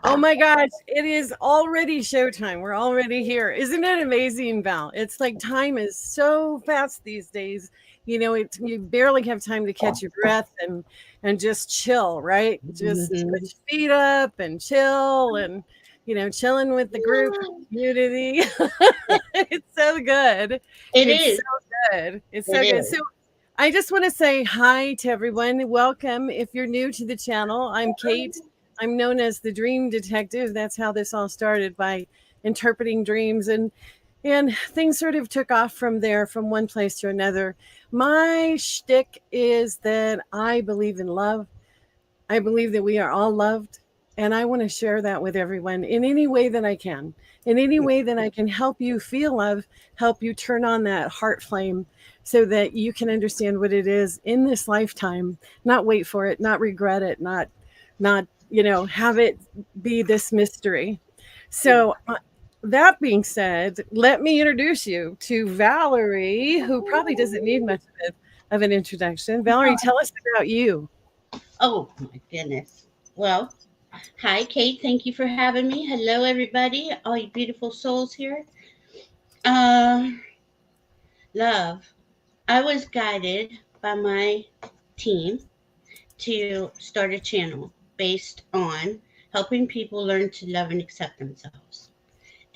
Oh my gosh, it is already showtime. We're already here. Isn't it amazing, Val? It's like time is so fast these days. You barely have time to catch your breath and just chill, right? Just put Mhm. your feet up and chill and chilling with the group community. Yeah, It's so good. it It's is. so good. It's It so good. So is. I just want to say hi to everyone. Welcome. If you're new to the channel, I'm Kate. I'm known as the Dream Detective. That's how this all started, by interpreting dreams, and things sort of took off from there, from one place to another. My shtick is that I believe in love. I believe that we are all loved, and I want to share that with everyone in any way that I can. In any way that I can help you feel love, help you turn on that heart flame so that you can understand what it is in this lifetime, not wait for it, not regret it, not have it be this mystery. So, that being said, let me introduce you to Valerie, who probably doesn't need much of an introduction. Valerie, tell us about you. Oh my goodness. Well, hi Kate. Thank you for having me. Hello everybody. All you beautiful souls here. Um, love. I was guided by my team to start a channel based on helping people learn to love and accept themselves.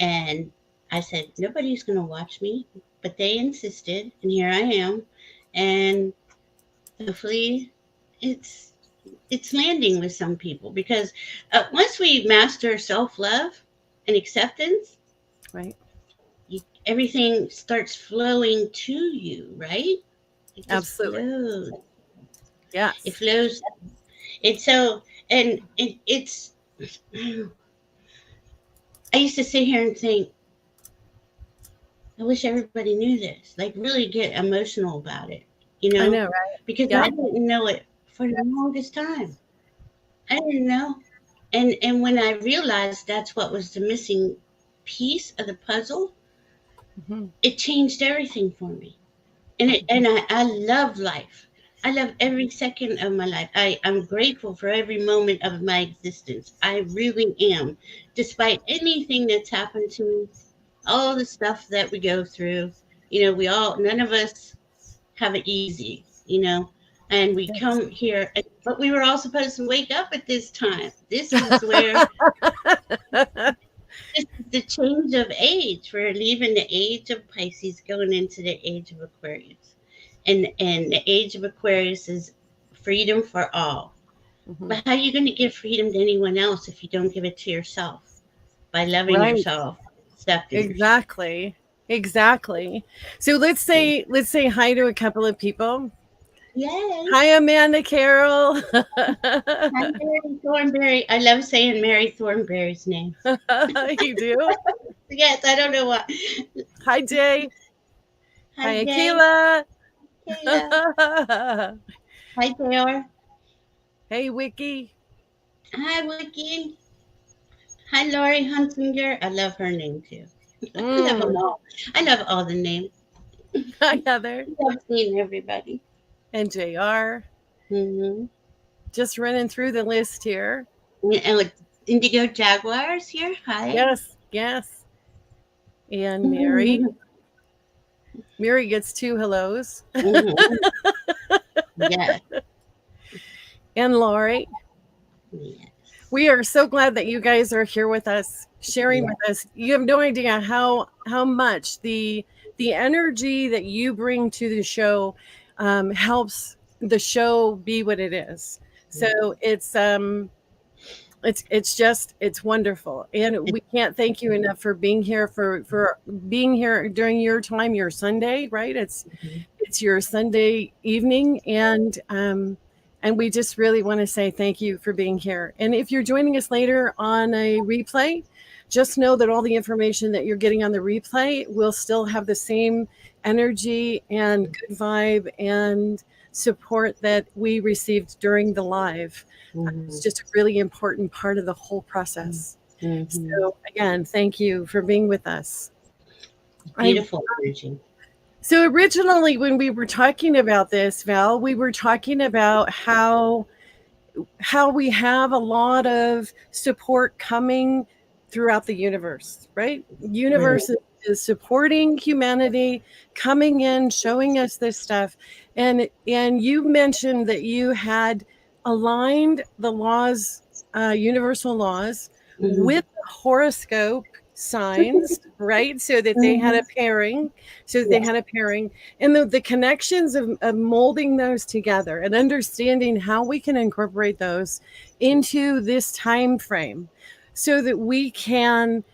And I said, nobody's going to watch me, but they insisted, and here I am. And hopefully it's it's landing with some people because once we master self-love and acceptance, Right? everything starts flowing to you, right? It just Absolutely. flows. It Yes. flows. It's so, and it's, I used to sit here and think, I wish everybody knew this, like really get emotional about it, you I know, know, right? because I Yeah. didn't know it for the longest time. I didn't know. And when I realized that's what was the missing piece of the puzzle, Mhm. it changed everything for me. And I love life. I love every second of my life. I'm grateful for every moment of my existence. I really am. Despite anything that's happened to me, all the stuff that we go through, we all, none of us have it easy, and we Yes. come here, but we were all supposed to wake up at this time. This is where this is the change of age. We're leaving the age of Pisces, going into the age of Aquarius. And the age of Aquarius is freedom for all. Mhm. But how are you going to give freedom to anyone else if you don't give it to yourself? By loving Right. yourself, accepting yourself. Exactly. Exactly. So let's say hi to a couple of people. Yay! Hi, Amanda Carroll. Hi, Mary Thornberry. I love saying Mary Thornberry's name. You do? Yes, I don't know why. Hi, Jay. Hi, Hi, Jay. Akila. Kayla. Hi, Taylor. Hey, Wiki. Hi, Wiki. Hi, Lori Hunsinger. I love her name too. I love them Mm. all. I love all the names. Hi, Heather. I love seeing everybody. And JR. Mm-hmm. Just running through the list here. And with Indigo Jaguars here. Hi. Yes, yes. And Mary. Mm-hmm. Mary gets two hellos. Yes. And Lori. Yes. We are so glad that you guys are here with us, sharing Yes. with us. You have no idea how much the energy that you bring to the show helps the show be what it is. So it's wonderful, and we can't thank you enough for being here, for being here during your time, your Sunday, right? It's your Sunday evening, and we just really want to say thank you for being here. And if you're joining us later on a replay, just know that all the information that you're getting on the replay will still have the same energy and good vibe and support that we received during the live. It's Mm-hmm. just a really important part of the whole process. Mm-hmm. So again, thank you for being with us. I Beautiful energy. So originally, when we were talking about this, Val, we were talking about how how we have a lot of support coming throughout the universe, right? Right. Universe is supporting humanity, coming in, showing us this stuff. And you mentioned that you had aligned the laws, universal laws, Mm-hmm. with the horoscope signs, right? So that they had Mm-hmm. a pairing, so that they Yeah. had a pairing, and the connections of molding those together and understanding how we can incorporate those into this time frame so that we can,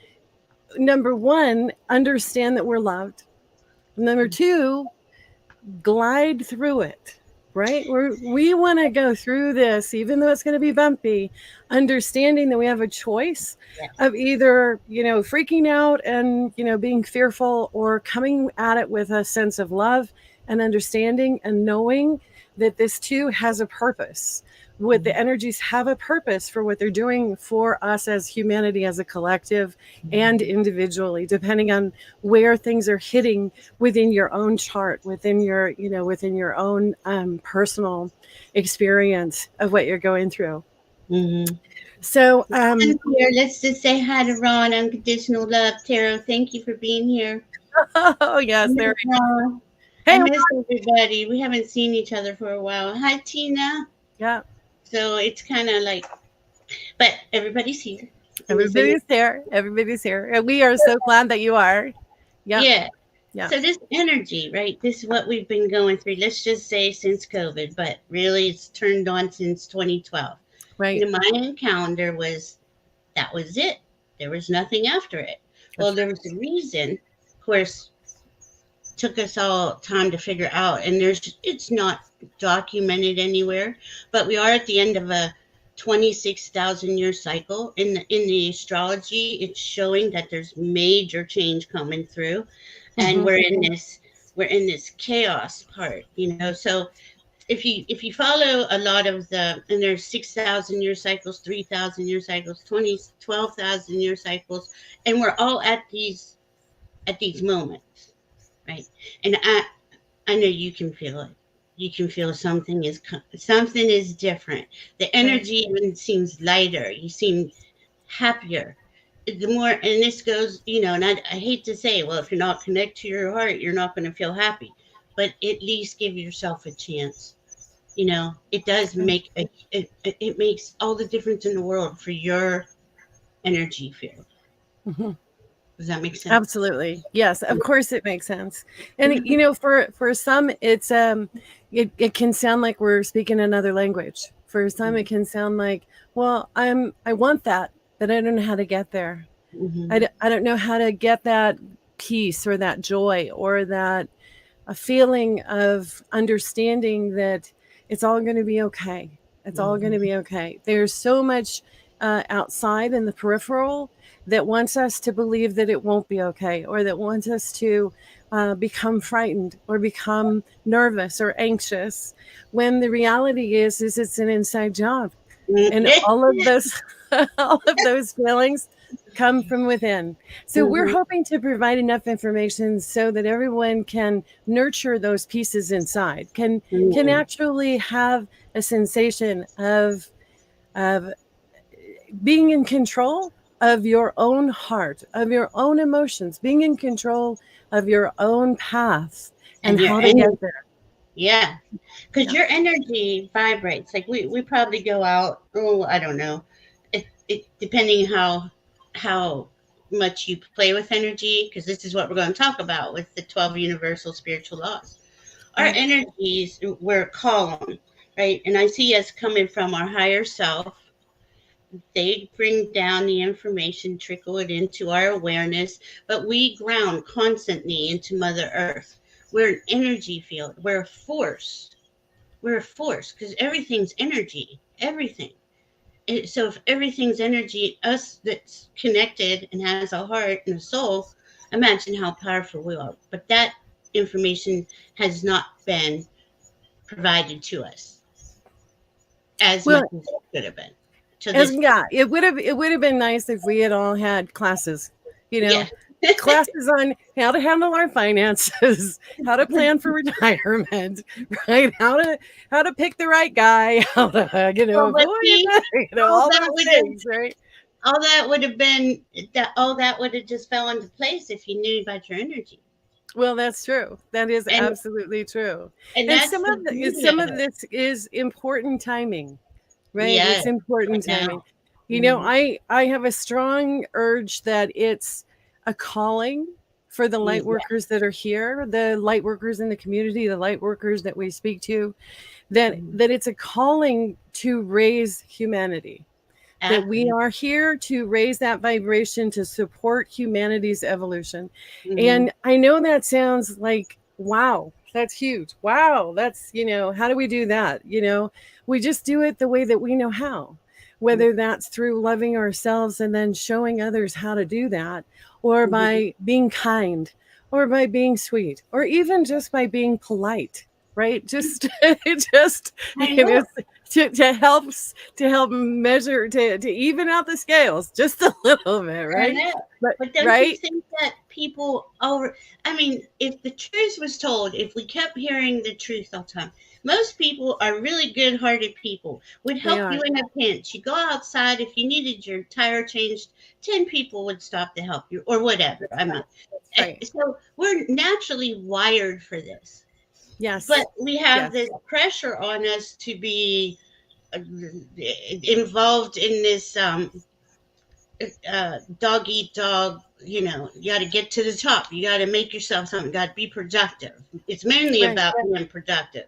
number one, understand that we're loved, number two, glide through it, right? We want to go through this, even though it's going to be bumpy, understanding that we have a choice Yes. of either, freaking out and, being fearful, or coming at it with a sense of love and understanding and knowing that this too has a purpose. What the energies have a purpose for what they're doing for us as humanity, as a collective and individually, depending on where things are hitting within your own chart, within your own personal experience of what you're going through. Mm-hmm. So, And here, let's just say hi to Ron. Unconditional love, Tarot. Thank you for being here. oh I yes, miss there. Ron. I Hey, miss everybody. We haven't seen each other for a while. Hi, Tina. yeah, So it's kind of like, but everybody's here in this energy. everybody's there. Everybody's here, and we are so glad that you are. Yep, Yeah. yeah, So this energy, right? This is what we've been going through. Let's just say since COVID, but really it's turned on since 2012. And right. the Mayan calendar was that was it. There was nothing after it. Well, That's there was a reason. Of course, took us all time to figure out, and it's not documented anywhere, but we are at the end of a 26,000 year cycle in the astrology. It's showing that there's major change coming through, right. and Hmm. we're in this chaos part, so if you follow a lot of the, and there's 6,000 year cycles, 3,000 year cycles, 12,000 year cycles, and we're all at these moments, right? And I know you can feel it. You can feel something is different. The Right. energy even seems lighter. You seem happier. The more, and this goes, and I hate to say, well, if you're not connected to your heart, you're not going to feel happy. But at least give yourself a chance. It does make it makes all the difference in the world for your energy field. Hmm. Does that make sense? Absolutely. Yes, of course it makes sense. And for some it's it can sound like we're speaking another language. For some it can sound like, well, I want that, but I don't know how to get there. Mm-hmm. I don't know how to get that peace or that joy or that a feeling of understanding that it's all going to be okay. It's all going Mm-hmm. to be okay. There's so much outside in the peripheral that wants us to believe that it won't be okay, or that wants us to become frightened or become nervous or anxious, when the reality is it's an inside job, and all of those all of those feelings come from within. So we're Mm-hmm. hoping to provide enough information so that everyone can nurture those pieces inside, can Mm-hmm. actually have a sensation of being in control of your own heart, of your own emotions, being in control of your own path And and your how to get energy, there. yeah, because Yeah. your energy vibrates. Like we probably go out. Oh, I don't know. It depending how much you play with energy, because this is what we're going to talk about with the 12 universal spiritual laws. Our Right. energies, we're a column, right? And I see us coming from our higher self. They bring down the information, trickle it into our awareness, but we ground constantly into Mother Earth. We're an energy field. We're a force. We're a force because everything's energy. Everything. So if everything's energy, us that's connected and has a heart and a soul, imagine how powerful we are. But that information has not been provided to us as Well, much as it could have been to as this. yeah, it would have been nice if we had all had classes, you Yeah. know, classes on how to handle our finances, how to plan for retirement, right? How to pick the right guy, how to Well, but avoid see, all all that those would have things, right? all that would have been that all that would have just fell into place if you knew about your energy. Well, that's true. That is And absolutely true. And that's the beauty some of of it. this is important timing, right? Yes, It's important right timing. now. Hmm. I have a strong urge that it's a calling for the light Yeah, workers that are here, the light workers in the community, the light workers that we speak to, that mhm. it's a calling to raise humanity, that we Absolutely. are here to raise that vibration to support humanity's evolution. Hmm. And I know that sounds like, wow, that's huge. Wow, that's, how do we do that? We just do it the way that we know how, whether that's through loving ourselves and then showing others how to do that, or Hmm. by being kind, or by being sweet, or even just by being polite, right? Just, just, I you know, know. to help measure, to even out the scales just a little bit, I right? know. But But don't you right, think that people over, I mean, if the truth was told, if we kept hearing the truth all the time, most people are really good hearted people, would they help you are. in a pinch. You go outside, if you needed your tire changed, 10 people would stop to help you or whatever. That's I right. mean, That's right. so we're naturally wired for this. But Yes. we have Yes. this pressure on us to be involved in this dog eat dog. You got to get to the top. You got to make yourself something. Got to be productive. It's mainly Right. about being productive,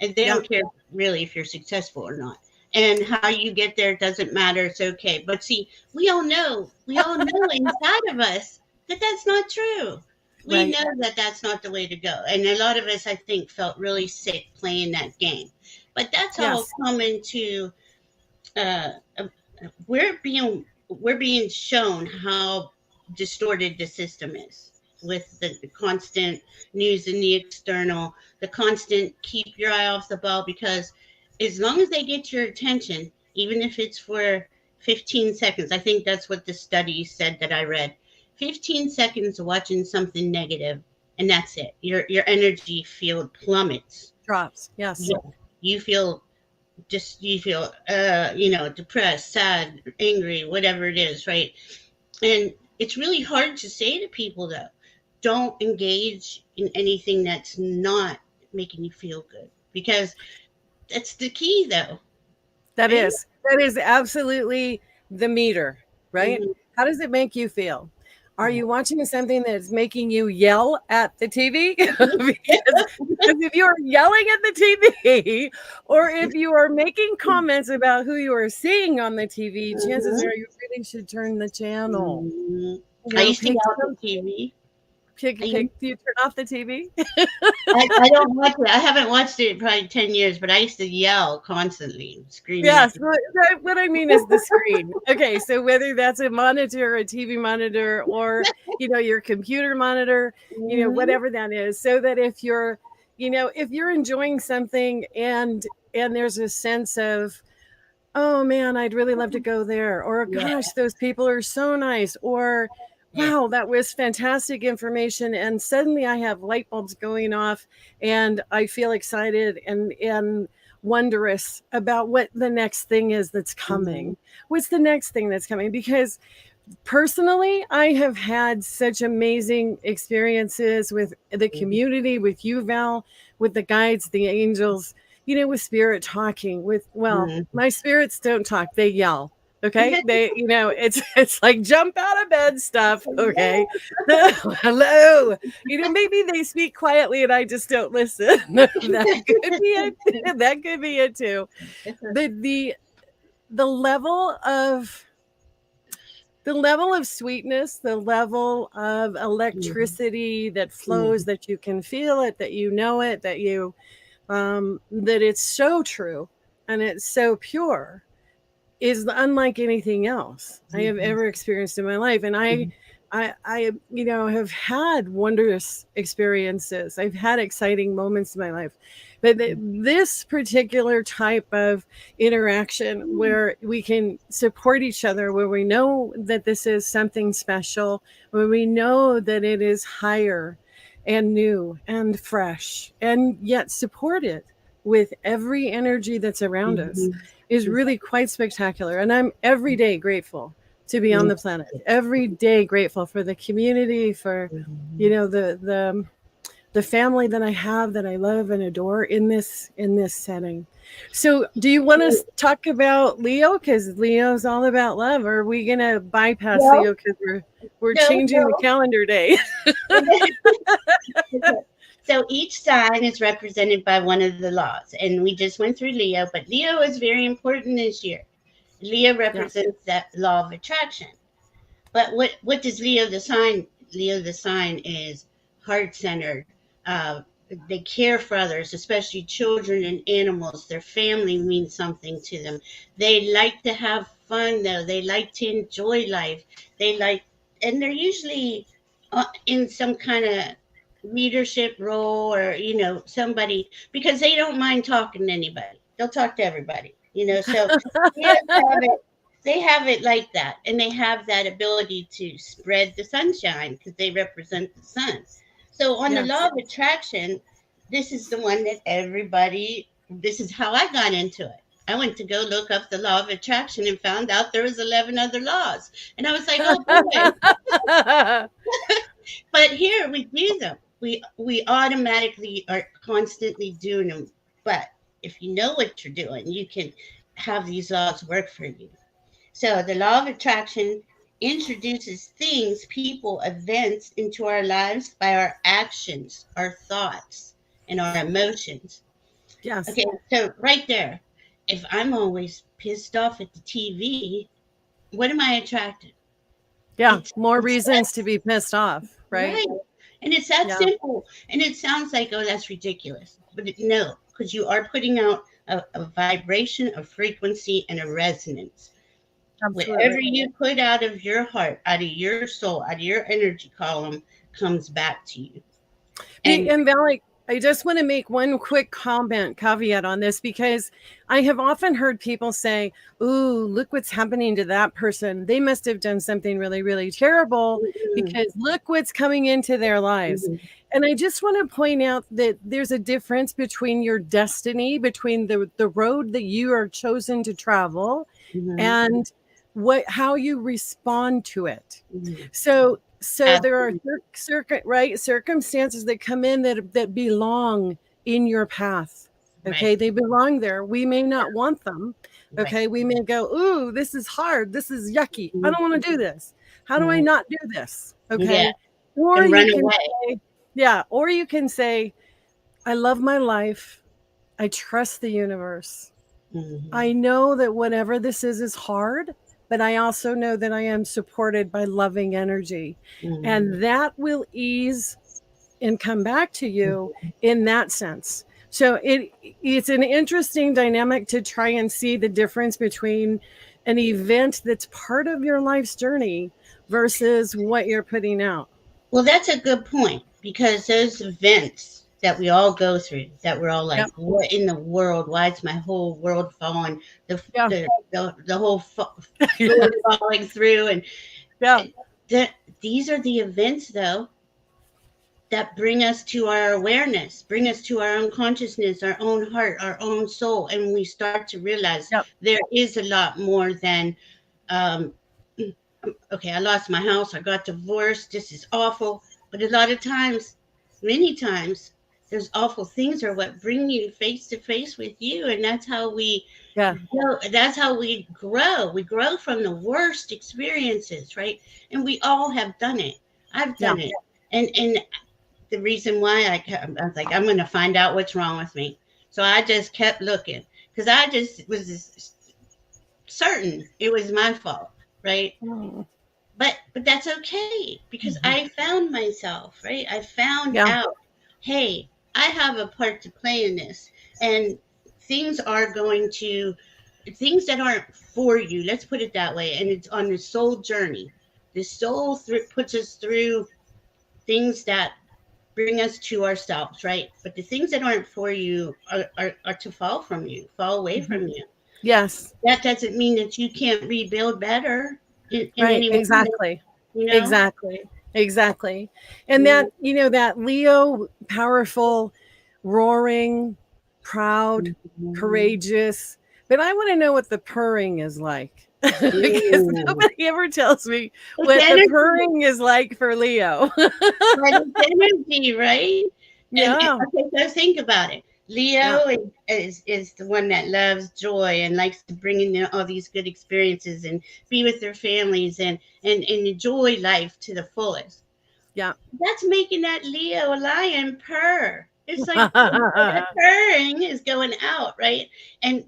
and they Yeah. don't care really if you're successful or not. And how you get there doesn't matter. It's okay. But see, we all know inside of us that that's not true. We Right. know that that's not the way to go. And a lot of us, I think, felt really sick playing that game. But that's all Yes. coming to uh, we're being shown how distorted the system is with the constant news and the external, the constant keep your eye off the ball, because as long as they get your attention, even if it's for 15 seconds, I think that's what the study said that I read. 15 seconds of watching something negative, and that's it. Your energy field plummets. Drops. Yes. Yeah. You feel depressed, sad, angry, whatever it is, right? And it's really hard to say to people, though, don't engage in anything that's not making you feel good, because that's the key, though, That right? is. That is absolutely the meter, right? Hmm. How does it make you feel? Are Yeah. you watching something that's making you yell at the TV? Because if you are yelling at the TV, or if you are making comments about who you are seeing on the TV, chances Hmm. are you really should turn the channel. Hmm. I used to Pick yell at some, the TV. I, pick. used, Do you turn off the TV? I don't watch it. I haven't watched it in probably 10 years, but I used to yell constantly, screaming at Yes, the. what I mean is the screen. Okay, so whether that's a monitor, a TV monitor, or your computer monitor, Hmm. whatever that is, so that if you're enjoying something and there's a sense of, oh man, I'd really love to go there, or Yeah, gosh, those people are so nice, or yeah. wow, that was fantastic information, and suddenly I have light bulbs going off and I feel excited and wondrous about what the next thing is that's Hmm. coming. What's the next thing that's coming? Because personally, I have had such amazing experiences with the community, with you, Val, with the guides, the angels, with spirit talking, well, Hmm. my spirits don't talk, they yell. Okay. It's like jump out of bed stuff. Okay. Hello. Maybe they speak quietly and I just don't listen. That could be it. That could be it too. The the the level of sweetness, the level of Hmm. electricity that Hmm. flows, that you can feel it, that you know it, that it's so true and it's so pure, is unlike anything else I have Hmm. ever experienced in my life. And I I have had wondrous experiences. I've had exciting moments in my life. But this particular type of interaction where we can support each other, where we know that this is something special, where we know that it is higher and new and fresh, and yet support it with every energy that's around us, Mhm. is really quite spectacular. And I'm every day grateful to be on the planet. Every day grateful for the community, for Mhm. the family that I have, that I love and adore in this setting. So, do you want to talk about Leo? Because Leo's all about love. Or are we gonna bypass Well, Leo because we're no, changing the calendar day? okay. So each sign is represented by one of the laws, and we just went through Leo, but Leo is very important this year. Leo Yeah. represents that law of attraction. But what does Leo the sign? Leo the sign is heart centered. Uh, they care for others, especially children and animals. Their family means something to them. They like to have fun, though. They like to enjoy life. They like, and they're usually in some kind of leadership role, or somebody, because they don't mind talking to anybody. They'll talk to everybody. So Leos have it they have it like that, and they have that ability to spread the sunshine because they represent the sun. So on the law Yes. of attraction, this is the one that everybody, this is how I got into it. I went to go look up the law of attraction and found out there was 11 other laws, and I was like, oh boy. But here we do them. We automatically are constantly doing them. But if you know what you're doing, you can have these laws work for you. So the law of attraction introduces things, people, events into our lives by our actions, our thoughts, and our emotions. Yes. Okay, so right there, if I'm always pissed off at the TV, what am I attracting? Yeah. It's More it's reasons to be pissed off, right? right, and it's that Yeah. simple. And it sounds like, oh, that's ridiculous, but no, because you are putting out a vibration, a frequency, and a resonance. Whatever Absolutely. you put out of your heart, out of your soul, out of your energy column, comes back to you. Hey, And and Valerie, I just want to make one quick comment, caveat on this, because I have often heard people say, "Ooh, look what's happening to that person. They must have done something really, really terrible mm, because look what's coming into their lives." mhm, And I just want to point out that there's a difference between your destiny, between the road that you are chosen to travel, mhm, and how you respond to it. mhm. So there are Absolutely. circumstances that come in that belong in your path. Right, Okay, they belong there. We may not want them. right. Okay, we may go, "Ooh, this is hard. This is yucky. I Mhm, don't want to do this. How do I mhm. not do this?" Yeah, Okay, or and you run can away. say, yeah, or you can say, "I love my life. I trust the universe. Mhm, I know that whatever this is hard, but I also know that I am supported by loving energy. mhm. And that will ease and come back to you Mhm. in that sense. So it's an interesting dynamic to try and see the difference between an event that's part of your life's journey versus what you're putting out. Well, that's a good point, because those events that we all go through, that we're all Yep. like, what in the world? Why is my whole world falling? The Yeah. the whole Yeah. floor falling through, and Yeah. that these are the events, though, that bring us to our awareness, bring us to our own consciousness, our own heart, our own soul, and we start to realize Yep. there is a lot more than, um, okay, I lost my house, I got divorced, this is awful. But a lot of times, many times, those awful things are what bring you face to face with you, and that's how we Yeah. that's how we grow. We grow from the worst experiences, right? And we all have done it. I've Yeah. done it. And the reason why I was like, I'm going to find out what's wrong with me. So I just kept looking, because I just was certain it was my fault, right? Mm. But that's okay, because Mhm. I found myself, right? I found Yeah. out, hey, I have a part to play in this, and things are going to things that aren't for you. Let's put it that way, and it's on the soul journey. The soul puts us through things that bring us to ourselves, right? But the things that aren't for you are to fall from you, fall away Mhm. from you. Yes. That doesn't mean that you can't rebuild better in Right. any moment, Exactly. you know? Exactly. Exactly. And Mhm. that, that Leo, powerful, roaring, proud, Mhm. courageous. But I want to know what the purring is like because Ooh. nobody ever tells me It's what the energy, purring is like for Leo. but it's energy, right? And Yeah. okay, so think about it. Yeah. Leo is the one that loves joy and likes to bring in all these good experiences and be with their families and enjoy life to the fullest. Yeah. That's making that Leo lion purr. It's like that purring is going out, right?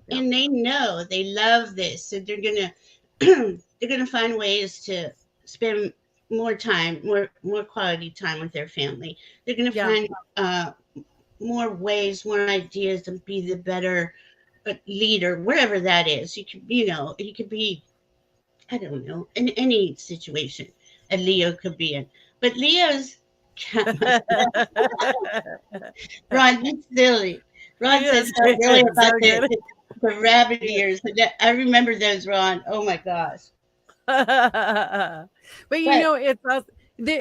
Yeah. And they know they love this, so they're gonna they're gonna find ways to spend more time, more quality time with their family. They're gonna Yeah. find more ways, more ideas to be the better leader, wherever that is. You could, you could be, I don't know, in any situation a Leo could be in. But Leo's Ron, you silly. Ron said Yes. something earlier So about good. the rabbit ears. I remember those, Ron. Oh my gosh. But But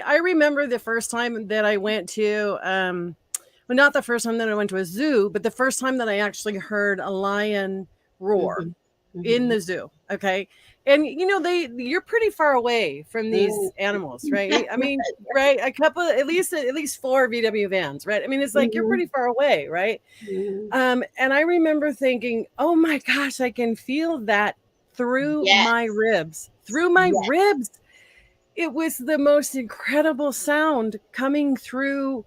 I remember the first time that I went to well, not the first time that I went to a zoo, but the first time that I actually heard a lion roar mhm, in mhm. the zoo. Okay. And you're pretty far away from these Mm, animals, right? I mean, right, a couple, at least four VW vans, right? I mean, it's like you're mhm, pretty far away, right? mhm. And I remember thinking, oh my gosh, I can feel that through my Yes, ribs, through my yes. ribs. It was the most incredible sound coming through,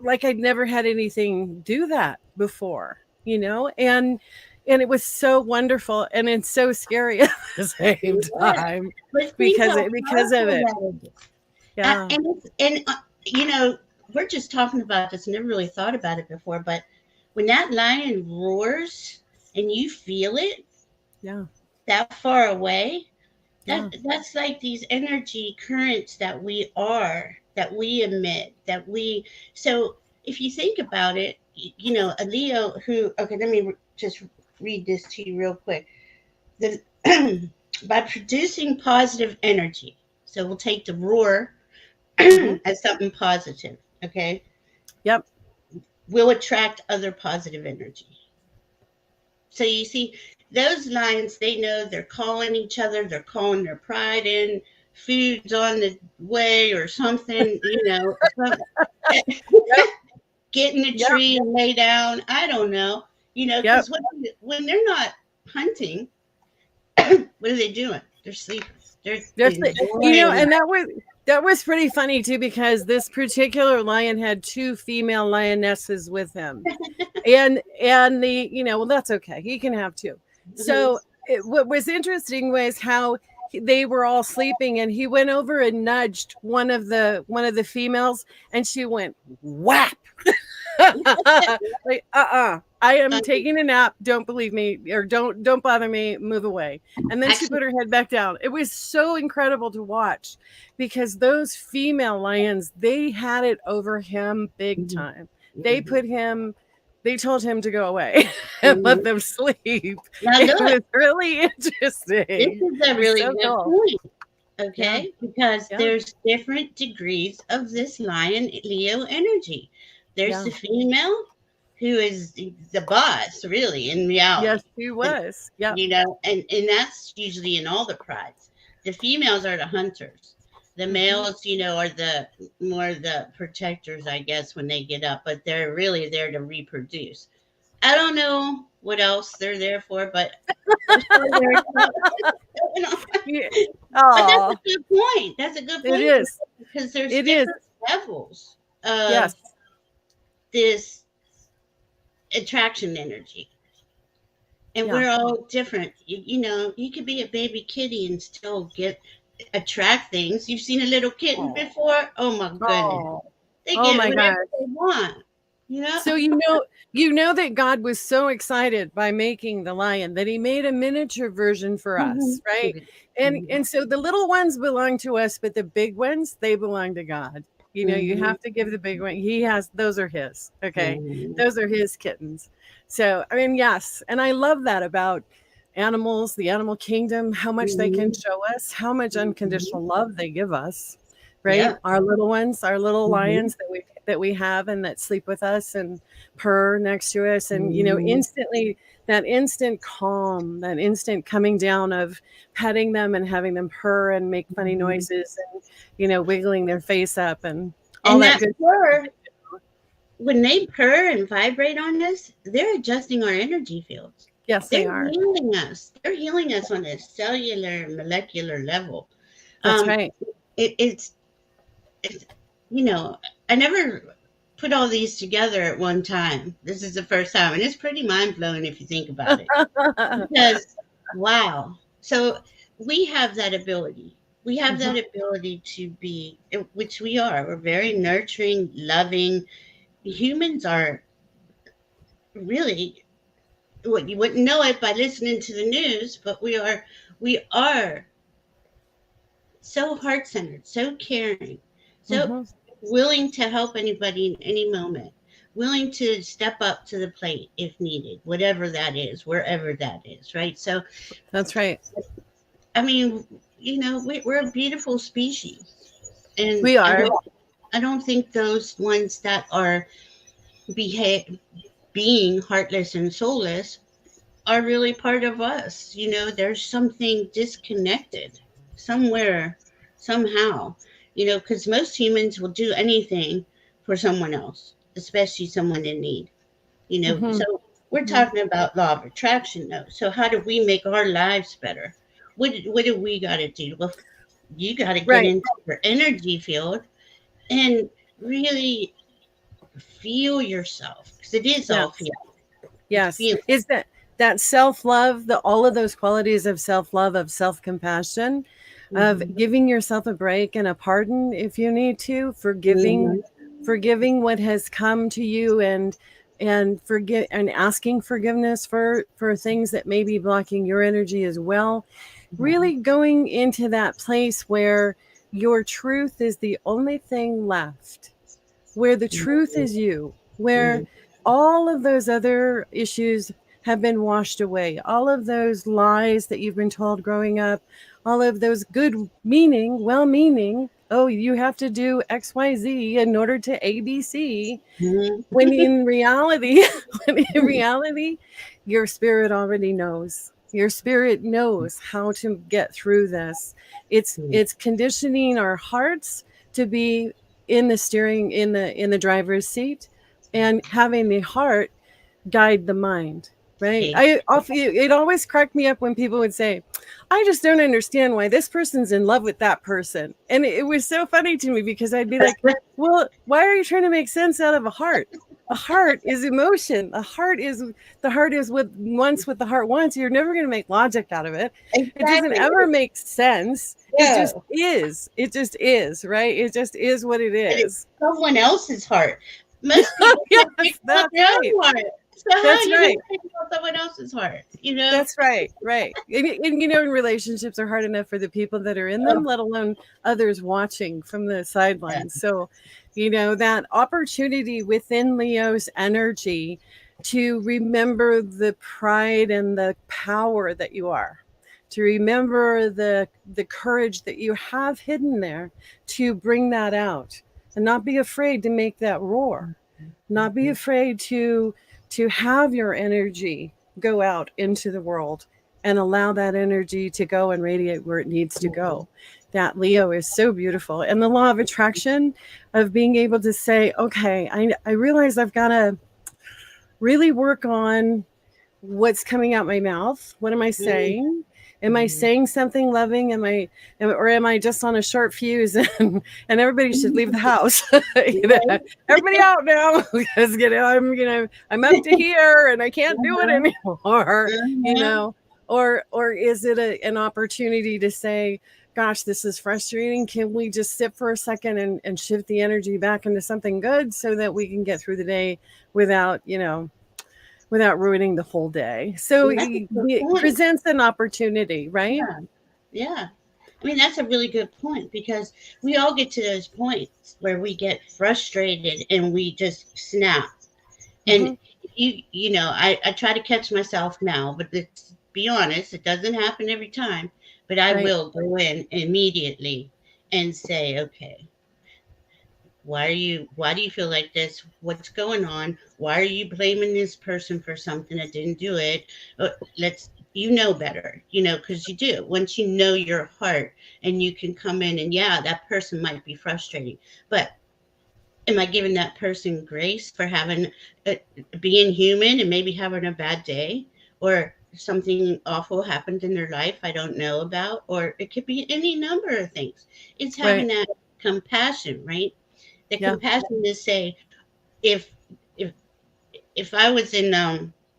like I'd never had anything do that before, and it was so wonderful and it's so scary at the same Yeah. time But think because how of powerful it. that is. Yeah. And you know, we're just talking about this. Never really thought about it before, but when that lion roars and you feel it Yeah. that far away, Yeah. that's like these energy currents that we emit, that we. So if you think about it, a Leo who, okay, let me just read this to you real quick. The By producing positive energy, so we'll take the roar Hmm. as something positive, okay, Yep. we'll attract other positive energy. So you see, those lions, they know they're calling each other, they're calling their pride in, food's on the way or something, Yep. get in the Yep. tree and lay down. I don't know, Yep. because when they're not hunting, what are they doing? They're sleeping. They're That's it. enjoying And life. that was pretty funny too because this particular lion had two female lionesses with him. And well, that's okay. He can have two. Mhm. So what was interesting was how they were all sleeping, and he went over and nudged one of the females, and she went whap. Like, I am Um, taking a nap. Don't believe me, or don't bother me. Move away. And then she Actually, put her head back down. It was so incredible to watch because those female lions, they had it over him big mhm, time. They mhm, put him they told him to go away and let mhm. them sleep. Now It look, was really this interesting. is a It was really so good cool. point. Yeah. Okay, because Yeah. there's different degrees of this lion Leo energy. There's Yeah. the female who is the boss, really, in Yes, reality. he And, was. Yep. and that's usually in all the prides. The females are the hunters. The Hmm. males, are the more the protectors, I guess, when they get up, but they're really there to reproduce. I don't know what else they're there for, but I'm sure they're, you know, Yeah. but that's a Oh, good point. That's a good it point is. because there's It is. different levels of Yes. this attraction energy. And Yeah. we're all different. You could be a baby kitty and still get attract things. You've seen a little kitten Oh. before? Oh my goodness. Oh. They Oh get my whatever gosh. they want, you know? So You know that God was so excited by making the lion that he made a miniature version for us, right? And so the little ones belong to us, but the big ones, they belong to God. You know, you Mhm. have to give the big one. He has, those are his. Okay. Mhm. Those are his kittens. So, I mean, yes. And I love that about animals, the animal kingdom, how much they can Mhm. show us, how much Mhm. unconditional love they give us, right? Yep. Our little ones, our little Mhm. lions that we have and that sleep with us and purr next to us, and Mhm. instantly, that instant calm, that instant coming down of petting them and having them purr and make funny Mhm. noises and wiggling their face up and all And that that good purr, stuff. when they purr and vibrate on us, they're adjusting our energy fields. Yes, They're they are. healing us. They're healing us on a cellular, molecular level. That's Um, right. it's you know, I never put all these together at one time. This is the first time, and it's pretty mind blowing if you think about it. Because wow, so we have that ability. We have Mhm, that ability to be, which we are. We're very nurturing, loving. Humans are really, what you wouldn't know it by listening to the news, but we are so heart centered, so caring, so mhm. willing to help anybody in any moment, willing to step up to the plate if needed, whatever that is, wherever that is, right? So, That's right. I mean, we're a beautiful species, and We I are. don't, I don't think those ones that are behave being heartless and soulless are really part of us. There's something disconnected somewhere, somehow, because most humans will do anything for someone else, especially someone in need. Mhm, So we're mhm. talking about law of attraction, though. So how do we make our lives better? What do we got to do? Well, you got to get Right. into your energy field and really feel yourself, because it is all Yes. feel. It's Yes. feel. Is that self-love, the all of those qualities of self-love, of self-compassion, of Hmm. giving yourself a break and a pardon if you need to, forgiving Hmm. forgiving what has come to you, and forgive and asking forgiveness for things that may be blocking your energy as well. Really going into that place where your truth is the only thing left, where the truth is you, where Hmm. all of those other issues have been washed away, all of those lies that you've been told growing up, all of those well meaning, oh, you have to do XYZ in order to ABC, Hmm. when in reality, when in reality, your spirit already knows. Your spirit knows how to get through this. It's conditioning our hearts to be in the driver's seat, and having the heart guide the mind, right? Okay. It always cracked me up when people would say, I just don't understand why this person's in love with that person. And it was so funny to me, because I'd be like, well, why are you trying to make sense out of a heart? A heart is emotion. The heart is what the heart wants. You're never going to make logic out of it. It doesn't Exactly. ever make sense. It just No, is. It just is, right? It just is what it but it's is. someone else's heart. Most people can't Yes, figure out that's their right. own heart. So how are That's you going right. to figure out someone else's heart? You know? That's right, right. And relationships are hard enough for the people that are in Oh, them, let alone others watching from the yeah. sidelines. So, that opportunity within Leo's energy to remember the pride and the power that you are, to remember the courage that you have hidden there, to bring that out and not be afraid to make that roar, not be afraid to have your energy go out into the world, and allow that energy to go and radiate where it needs to go. That Leo is so beautiful. And the law of attraction, of being able to say, okay, I realize I've got to really work on what's coming out my mouth. What am I Mhm. saying? Am I Mhm. saying something loving? Or am I just on a short fuse, and everybody should leave the house? Everybody out now, because I'm up to here and I can't do it Uh-huh. anymore. You Uh-huh. know, or is it an opportunity to say, gosh, this is frustrating. Can we just sit for a second and shift the energy back into something good, so that we can get through the day without without ruining the whole day. So That's a good it point. presents an opportunity, right? Yeah. Yeah. I mean, that's a really good point because we all get to those points where we get frustrated and we just snap. And Hmm. I try to catch myself now, but let's be honest, it doesn't happen every time. But I Right. will go in immediately and say, okay, why do you feel like this? What's going on? Why are you blaming this person for something that didn't do it? Let's, you know better, because you do. Once you know your heart and you can come in and, yeah, that person might be frustrating, but am I giving that person grace for having being human and maybe having a bad day, or something awful happened in their life I don't know about, or it could be any number of things. It's having Right. that compassion, right? The Yeah. compassion to say, if if if I was in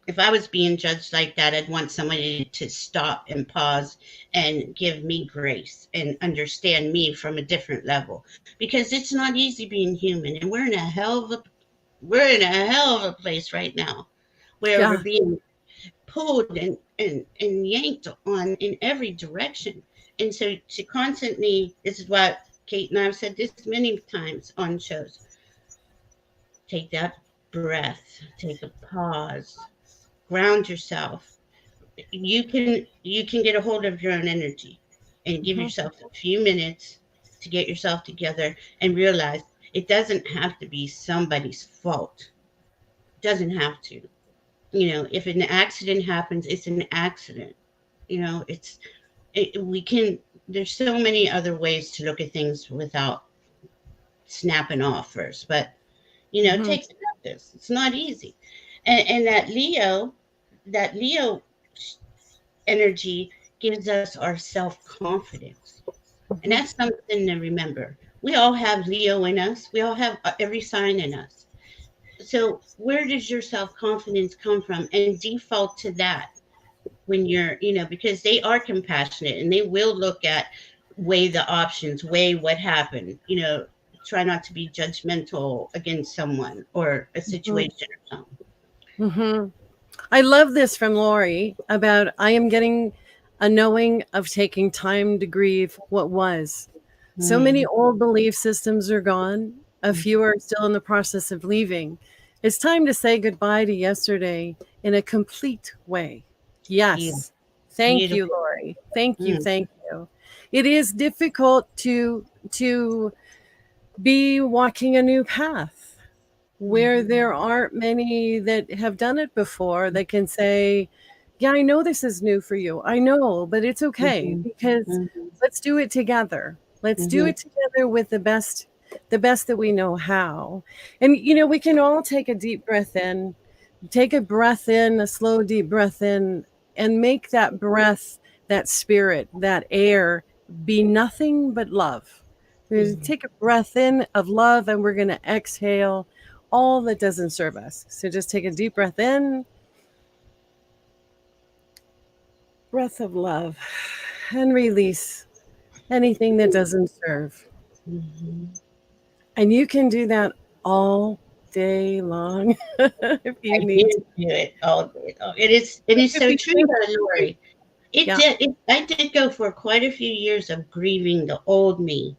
if I was being judged like that, I'd want somebody to stop and pause and give me grace and understand me from a different level, because it's not easy being human, and we're in a hell of a place right now where we're Yeah. being pulled and yanked on in every direction. And so to constantly, this is what Kate and I have said this many times on shows, take that breath, take a pause, ground yourself. You can get a hold of your own energy and give Hmm. yourself a few minutes to get yourself together and realize it doesn't have to be somebody's fault. It doesn't have to. If an accident happens, it's an accident. We can, there's so many other ways to look at things without snapping off first, but it Hmm. takes practice. It's not easy. And that Leo energy gives us our self confidence. And Hmm. that's something to remember. We all have Leo in us, we all have every sign in us. So, where does your self confidence come from? And default to that when because they are compassionate and they will look at, weigh the options, weigh what happened, try not to be judgmental against someone or a Hmm. situation or something. Hmm. I love this from Lori about I am getting a knowing of taking time to grieve what was. So many Mm, old belief systems are gone. A few are still in the process of leaving. It's time to say goodbye to yesterday in a complete way. beautiful. Yes. Thank you, Beautiful. Lori. Thank you. Mm, Thank you. It is difficult to be walking a new path where mhm, there aren't many that have done it before that can say, yeah, I know this is new for you. I know, but it's okay mhm, because mhm, let's do it together. Let's do mhm, it together with the best that we know how. And we can all take a deep breath in, take a breath in, a slow deep breath in, and make that breath, that spirit, that air be nothing but love. We're going to mhm. take a breath in of love and we're going to exhale all that doesn't serve us. So just take a deep breath in, breath of love, and release anything that doesn't serve. Mhm. And you can do that all day long if you I need to. did do it all day long. It is If so you true, think, though, Lori. It yeah. did. I did go for quite a few years of grieving the old me.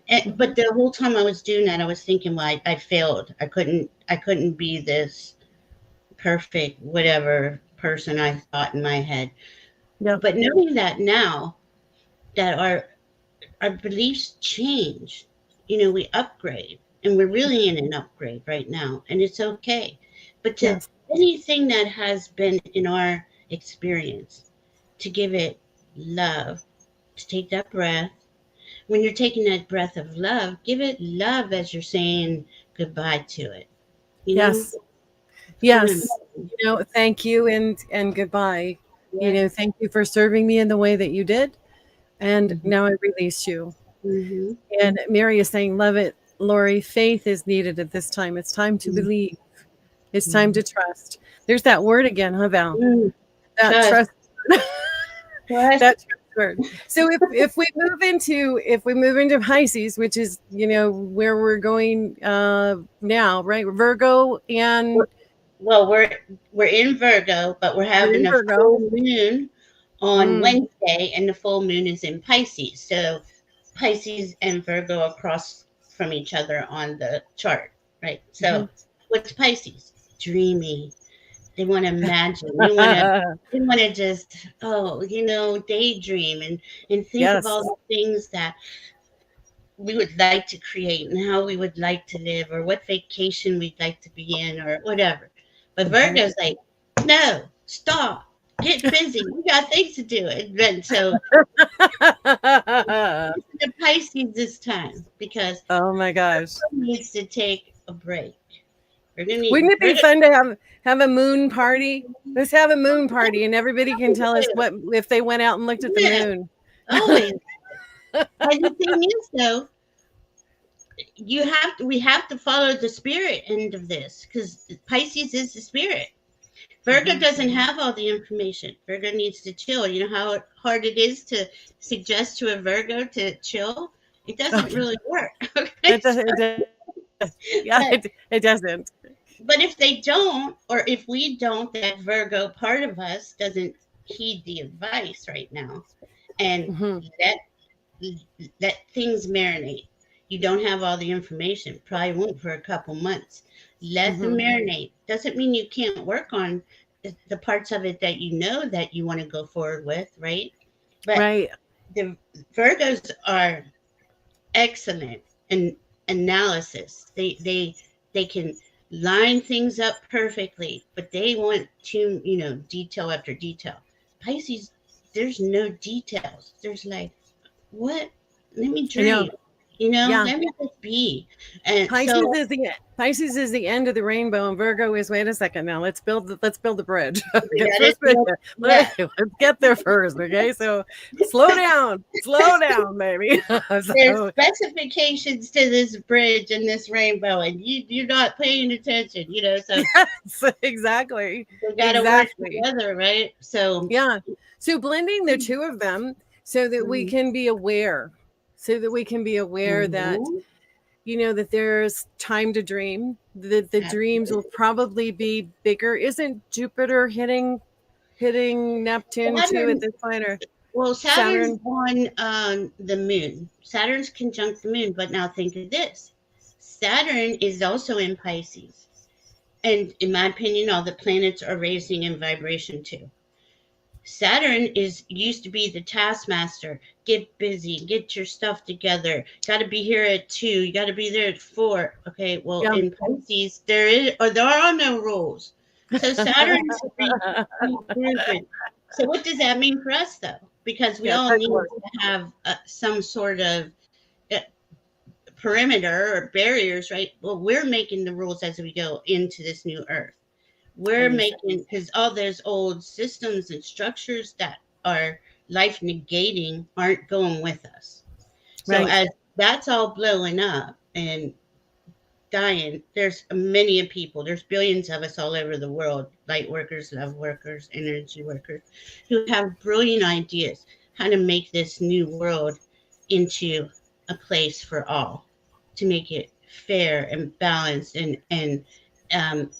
Hmm. But the whole time I was doing that, I was thinking, well, I failed. I couldn't be this perfect whatever person I thought in my head. Yep. But knowing that now, that our beliefs change, we upgrade, and we're really in an upgrade right now, and it's okay. But to Yes. anything that has been in our experience, to give it love, to take that breath. When you're taking that breath of love, give it love as you're saying goodbye to it. You know, Yes. it's kind of Yes. Thank you and goodbye. yeah. Thank you for serving me in the way that you did. And Hmm. now I release you. Hmm. And Mary is saying, love it, Lori. Faith is needed at this time. It's time to believe. It's time Hmm. to trust. There's that word again, huh, Val? Mm. That Trust, trust. trust. That trust word. So if we move into Pisces, which is where we're going now, right? Virgo and well, we're in Virgo, but we're You're having in a Virgo. full moon on Mm, Wednesday, and the full moon is in Pisces. So Pisces and Virgo are across from each other on the chart, right? So mhm. what's Pisces? Dreamy. They want to imagine. They want to just, daydream and think of all Yes. the things that we would like to create and how we would like to live or what vacation we'd like to be in or whatever. But Mhm. Virgo's like, no, stop, get busy. We got things to do. And then so the Pisces this time because Oh my gosh. Virgo needs to take a break. Wouldn't it be Virgo, fun to have a moon party? Let's have a moon party and everybody can tell us what if they went out and looked at the yeah, moon. always. And the thing is, though, we have to follow the spirit end of this because Pisces is the spirit. Virgo Mhm. doesn't have all the information. Virgo needs to chill. You know how hard it is to suggest to a Virgo to chill? It doesn't Okay. really work. Okay. It does yeah, But it doesn't. but if they don't, or if we don't, that Virgo part of us doesn't heed the advice right now and Mhm. let let things marinate. You don't have all the information. Probably won't for a couple months. Let them Mhm. marinate. Doesn't mean you can't work on the parts of it that you know that you want to go forward with, right? But Right. the Virgos are excellent in analysis. They can line things up perfectly, but they want to, detail after detail. Pisces, there's no details. There's like, what? Let me I know. dream. Yeah. Let me just be. And Pisces so is the Pisces is the end of the rainbow, and Virgo is wait a second now. Let's build the bridge. we Okay, got it. first, Yeah. let's get there first. Okay, so slow down, baby. There's So specifications to this bridge and this rainbow, and you're not paying attention. yes, exactly, We got to work exactly. together, right? So, Yeah. So blending the two of them so that we mhm. can be aware, so that we can be aware that Mhm. that there's time to dream. That the dreams will probably be bigger. Isn't Jupiter hitting Neptune too at Saturn, this point, or well, Saturn's Saturn? on the moon. Saturn's conjunct the moon, but now think of this: Saturn is also in Pisces, and in my opinion, all the planets are raising in vibration too. Saturn is used to be the taskmaster. Get busy, get your stuff together. Got to be here at 2. You got to be there at 4. Okay, well Yeah. in Pisces there are no rules. So Saturn's regrouping. So what does that mean for us though? Because we Yeah. all Time need work. to have some sort of uh, perimeter or barriers, right? Well, we're making the rules as we go into this new earth. We're Understand. making because all those old systems and structures that are life negating aren't going with us. So Right. as that's all blowing up and dying, there's many people, there's billions of us all over the world, light workers, love workers, energy workers, who have brilliant ideas how to make this new world into a place for all, to make it fair and balanced and um,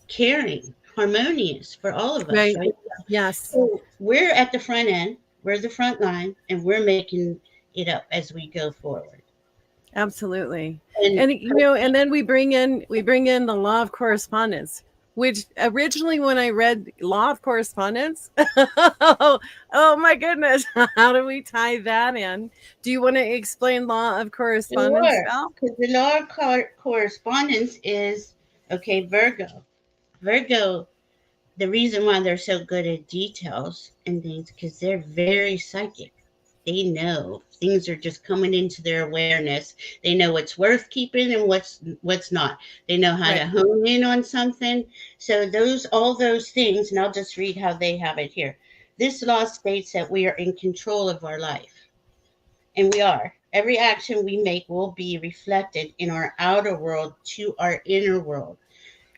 caring, harmonious for all of us, Right. right? Yes. So we're at the front end, we're the front line, and we're making it up as we go forward. Absolutely. And And and then we bring in the law of correspondence, which originally when I read law of correspondence, oh my goodness, how do we tie that in? Do you want to explain law of correspondence, sure, Val? because the law of correspondence is okay, Virgo. Virgo, the reason why they're so good at details and things, because they're very psychic. They know things are just coming into their awareness. They know what's worth keeping and what's not. They know how Right. to hone in on something. So all those things, and I'll just read how they have it here. This law states that we are in control of our life, and we are. Every action we make will be reflected in our outer world to our inner world.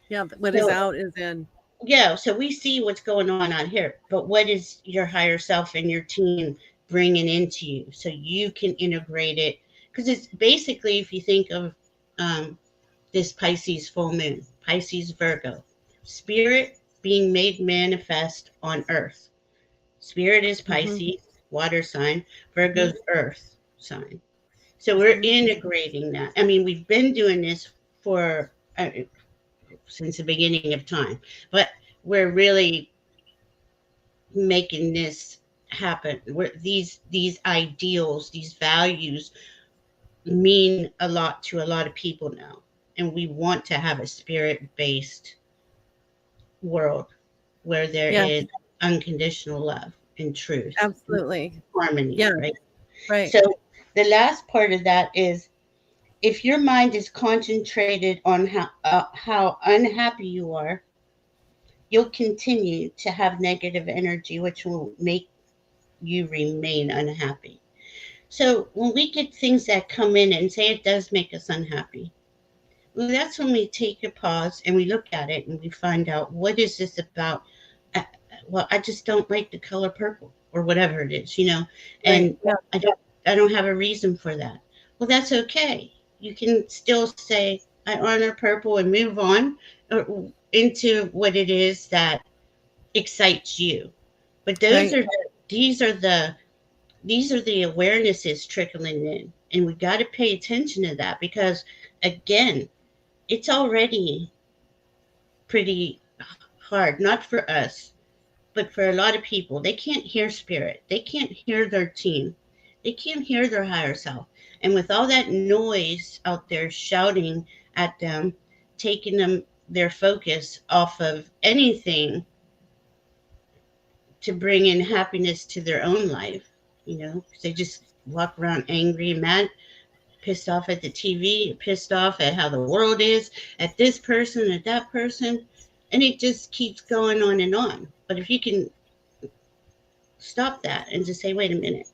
Yeah, what is So out is in. yeah, so we see what's going on out here, but what is your higher self and your team bringing into you so you can integrate it? Because it's basically, if you think of um, this Pisces full moon, Pisces Virgo. spirit being made manifest on earth. Spirit is Mm-hmm. Pisces, water sign, Mm-hmm. Virgo's earth sign. So we're Mm-hmm. integrating that. I mean, we've been doing this for since the beginning of time, but we're really making this happen. Where these ideals, these values mean a lot to a lot of people now, and we want to have a spirit-based world where there Yeah, is unconditional love and truth, absolutely. harmony, Yeah, right? right, So the last part of that is if your mind is concentrated on how unhappy you are, you'll continue to have negative energy, which will make you remain unhappy. So when we get things that come in and say it does make us unhappy, well, that's when we take a pause and we look at it and we find out what is this about. Uh, well, I just don't like the color purple or whatever it is, right. and Yeah, I don't have a reason for that. Well, that's okay. You can still say I honor purple and move on into what it is that excites you. But right, these are the awarenesses trickling in, and we got to pay attention to that because again, it's already pretty hard, not for us, but for a lot of people. They can't hear spirit, they can't hear their team, they can't hear their higher self. And with all that noise out there shouting at them, taking them their focus off of anything to bring in happiness to their own life, 'cause they just walk around angry, mad, pissed off at the TV, pissed off at how the world is, at this person, at that person, and it just keeps going on and on. But if you can stop that and just say, wait a minute,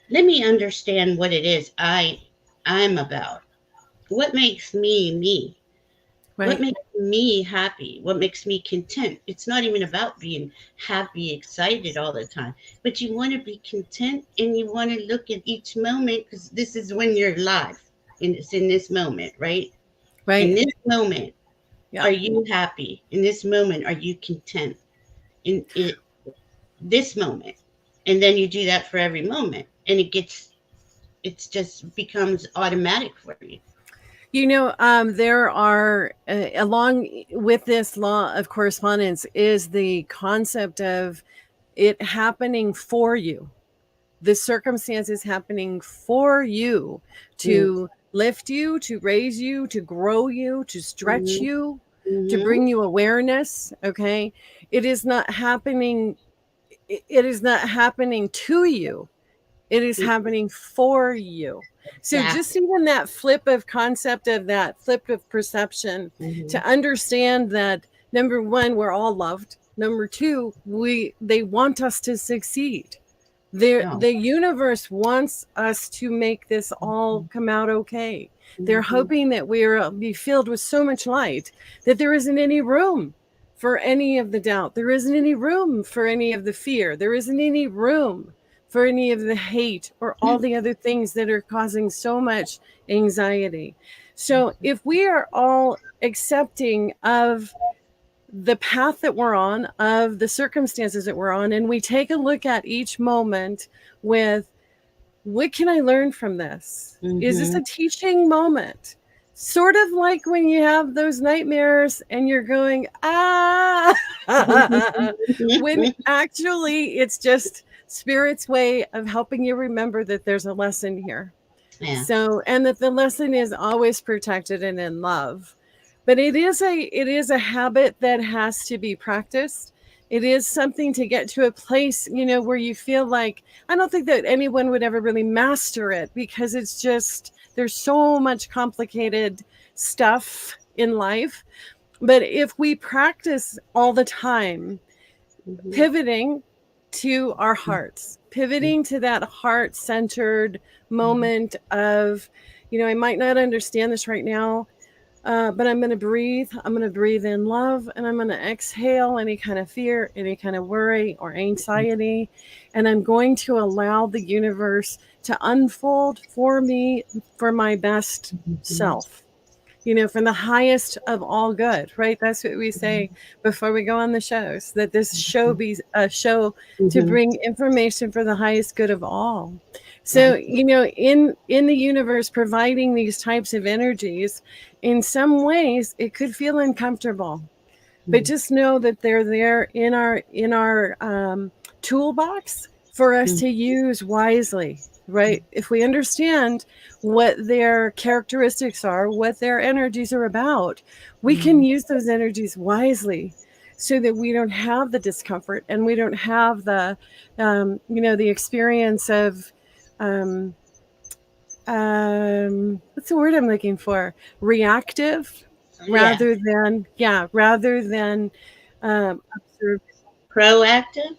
let me understand what it is I'm about. What makes me me? What right, makes me happy? What makes me content? It's not even about being happy, excited all the time, but you want to be content and you want to look at each moment because this is when you're alive and it's in this moment, right? In right. this moment, Yeah. are you happy? In this moment, are you content? In this moment. And then you do that for every moment and it's just becomes automatic for you. There are, along with this law of correspondence, is the concept of it happening for you. The circumstances happening for you Mm-hmm. to lift you, to raise you, to grow you, to stretch Mm-hmm. you, to Mm-hmm. bring you awareness. Okay. It is not happening. It is not happening to you. It is happening for you. So just Exactly. even that flip of concept, of that flip of perception, Mm-hmm. to understand that, number one, we're all loved. Number two, they want us to succeed. Oh. The universe wants us to make this all come out okay. They're Mm-hmm. hoping that we're be filled with so much light that there isn't any room for any of the doubt. There isn't any room for any of the fear. There isn't any room for any of the hate or all the other things that are causing so much anxiety. So if we are all accepting of the path that we're on, of the circumstances that we're on, and we take a look at each moment with, what can I learn from this? Is this Mm-hmm. a teaching moment? Sort of like when you have those nightmares and you're going, ah, when actually it's just spirit's way of helping you remember that there's a lesson here. Yeah. So, and that the lesson is always protected and in love. But it is a habit that has to be practiced. It is something to get to a place, where you feel like, I don't think that anyone would ever really master it, because it's just, there's so much complicated stuff in life. But if we practice all the time, Mm-hmm. pivoting to our hearts, pivoting to that heart centered Mm-hmm. moment of, I might not understand this right now, but I'm going to breathe. I'm going to breathe in love, and I'm going to exhale any kind of fear, any kind of worry or anxiety. And I'm going to allow the universe to unfold for me for my best Mm-hmm. self. from the highest of all good, right? That's what we say before we go on the shows, that this show be a show to Mm-hmm. bring information for the highest good of all. So, Right. in the universe providing these types of energies, in some ways it could feel uncomfortable, but just know that they're there in our toolbox for us to use wisely, right? If we understand what their characteristics are, what their energies are about, we can use those energies wisely so that we don't have the discomfort and we don't have the experience of um, what's the word I'm looking for? Reactive, Yeah. rather than observe. Proactive.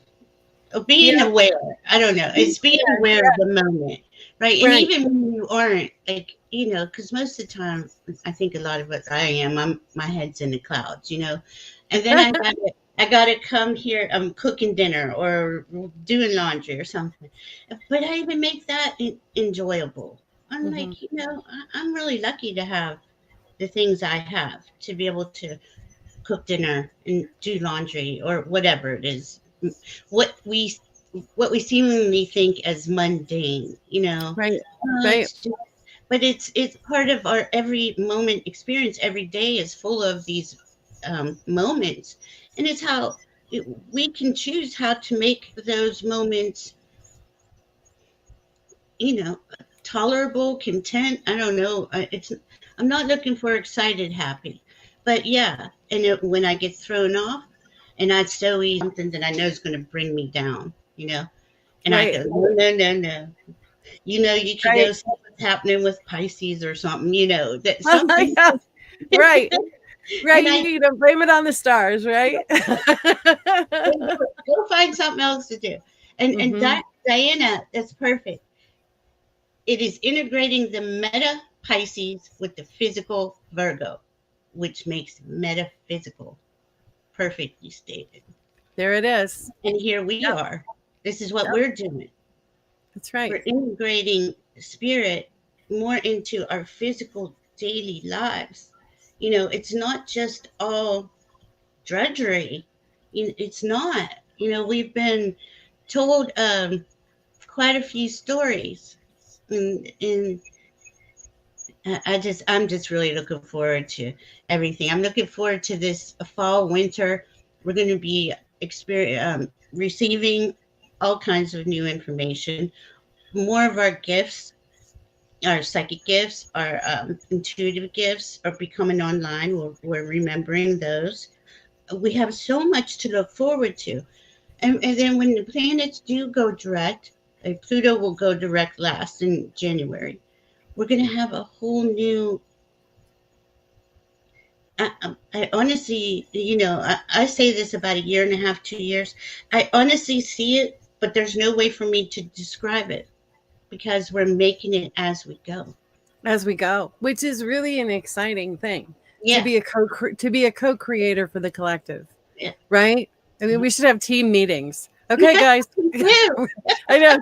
Or being Yeah, aware. I don't know. It's being aware yeah, of the moment, right? And right. even when you aren't, like, because most of the time, I think a lot of us, I am. My head's in the clouds. And then I gotta come here. I'm cooking dinner or doing laundry or something, but I even make that enjoyable. I'm Hmm. like, I'm really lucky to have the things I have to be able to cook dinner and do laundry or whatever it is. What we what we seemingly think as mundane. Right, right, It's just, but it's part of our every moment experience. Every day is full of these moments, and it's how we can choose how to make those moments, you know, tolerable, content. I don't know. I'm not looking for excited, happy, but yeah. And when I get thrown off, and I'd so easy something that I know is going to bring me down. And I right, go, no, no, no, no. You could right. know something's happening with Pisces or something, that something. Yeah, right, right. And You I need to blame it on the stars, right? go find something else to do. And Hmm. that, Diana, that's perfect. It is integrating the meta Pisces with the physical Virgo, which makes metaphysical perfectly stated. There it is. And here we Yep, are. This is what yep. we're doing. That's right. We're integrating spirit more into our physical daily lives. It's not just all drudgery. It's not. We've been told quite a few stories, and I'm just really looking forward to everything. I'm looking forward to this fall, winter. We're going to be receiving all kinds of new information. More of our gifts, our psychic gifts, our intuitive gifts are becoming online. We're remembering those. We have so much to look forward to. And then when the planets do go direct, Pluto will go direct last in January. We're going to have a whole new. I honestly, I say this about a year and a half, 2 years. I honestly see it, but there's no way for me to describe it because we're making it as we go. As we go, which is really an exciting thing to Yeah, be a co-creator for the collective, yeah. right? I mean, we should have team meetings. Okay, guys. Yeah. I know.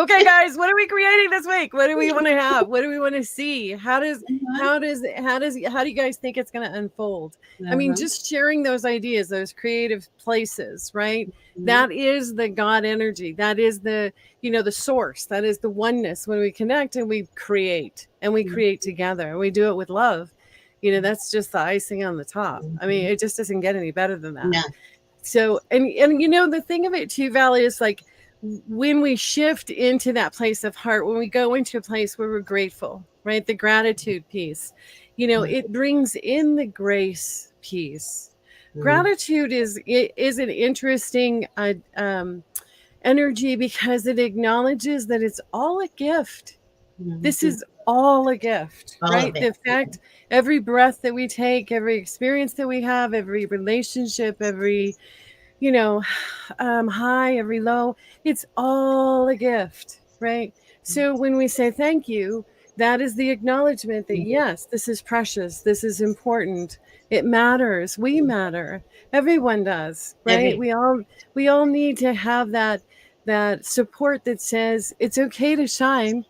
Okay, guys, what are we creating this week? What do we want to have? What do we want to see? How do you guys think it's going to unfold? I mean, Uh-huh. just sharing those ideas, those creative places, right? Mhm. That is the God energy. That is the source. That is the oneness when we connect and we create together. And we do it with love. That's just the icing on the top. I mean, Mhm. it just doesn't get any better than that. No. So, and the thing of it too, Valley, is like when we shift into that place of heart, when we go into a place where we're grateful, right? The gratitude piece, it brings in the grace piece. Mhm. Gratitude is an interesting energy because it acknowledges that it's all a gift. This Mhm. is all a gift, All of right? it. The fact, every breath that we take, every experience that we have, every relationship, every you know, high, every low, it's all a gift, right? So when we say thank you, that is the acknowledgement that Mhm. yes, this is precious, this is important, it matters, we matter, everyone does, right? Every. We all need to have that support that says it's okay to shine,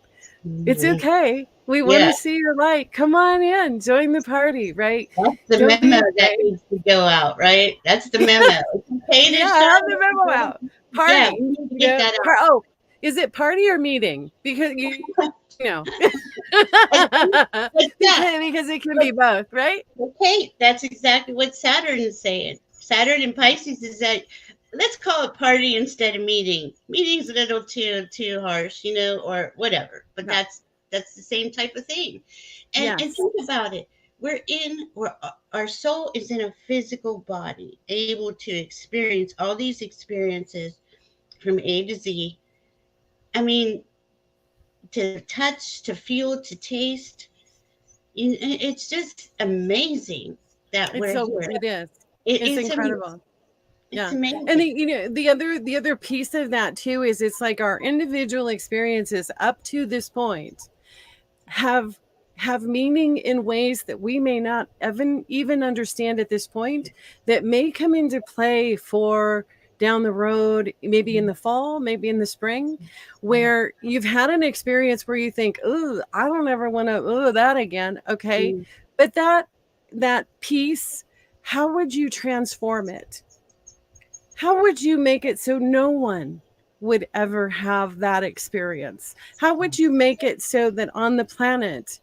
it's Mhm. okay. We want Yeah, to see your light. Come on in, join the party, right? that's the Don't be memo that afraid. needs to go out, right? That's the memo. It's okay to Yeah, show. have the memo out. Yeah, Party. we need to You get know, that out. oh, is it party or meeting? Because you know, I think like that. because it can be both, right? Okay, that's exactly what Saturn is saying. Saturn in Pisces is that, let's call it party instead of meeting. Meeting's a little too harsh, or whatever. But Yeah. that's the same type of thing. And Yes, think about it. Our soul is in a physical body, able to experience all these experiences from A to Z. I mean, to touch, to feel, to taste. It's just amazing that we're here. it is. It, It's it's am- incredible. it's Yeah. And amazing. the other piece of that too is it's like our individual experiences up to this point have have meaning in ways that we may not even understand at this point, that may come into play for down the road, maybe in the fall, maybe in the spring, where you've had an experience where you think, oh, I don't ever want to that again. Okay. Mm, But that piece, how would you transform it? How would you make it so no one would ever have that experience? How would you make it so that on the planet,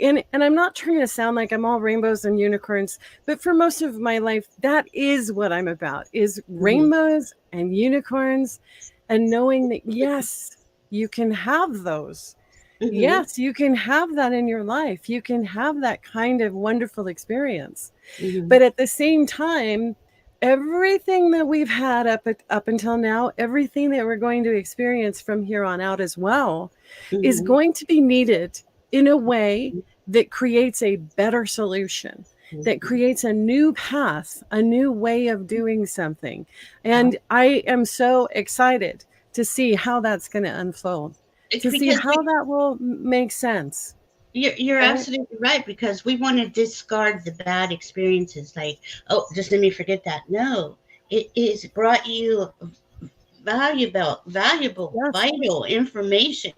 and I'm not trying to sound like I'm all rainbows and unicorns, but for most of my life, that is what I'm about, is mhm, rainbows and unicorns, and knowing that yes, you can have those. mhm, Yes, you can have that in your life. You can have that kind of wonderful experience. mhm, But at the same time, everything that we've had up until now, everything that we're going to experience from here on out as well, is mhm, going to be needed in a way that creates a better solution, that mhm. creates a new path, a new way of doing something. Uh, And I am so excited to see how that's going to unfold, it's to see because how that will make sense, you're right? absolutely right, because we want to discard the bad experiences, like, oh, just let me forget that. No, it is brought you valuable, Yes. vital information.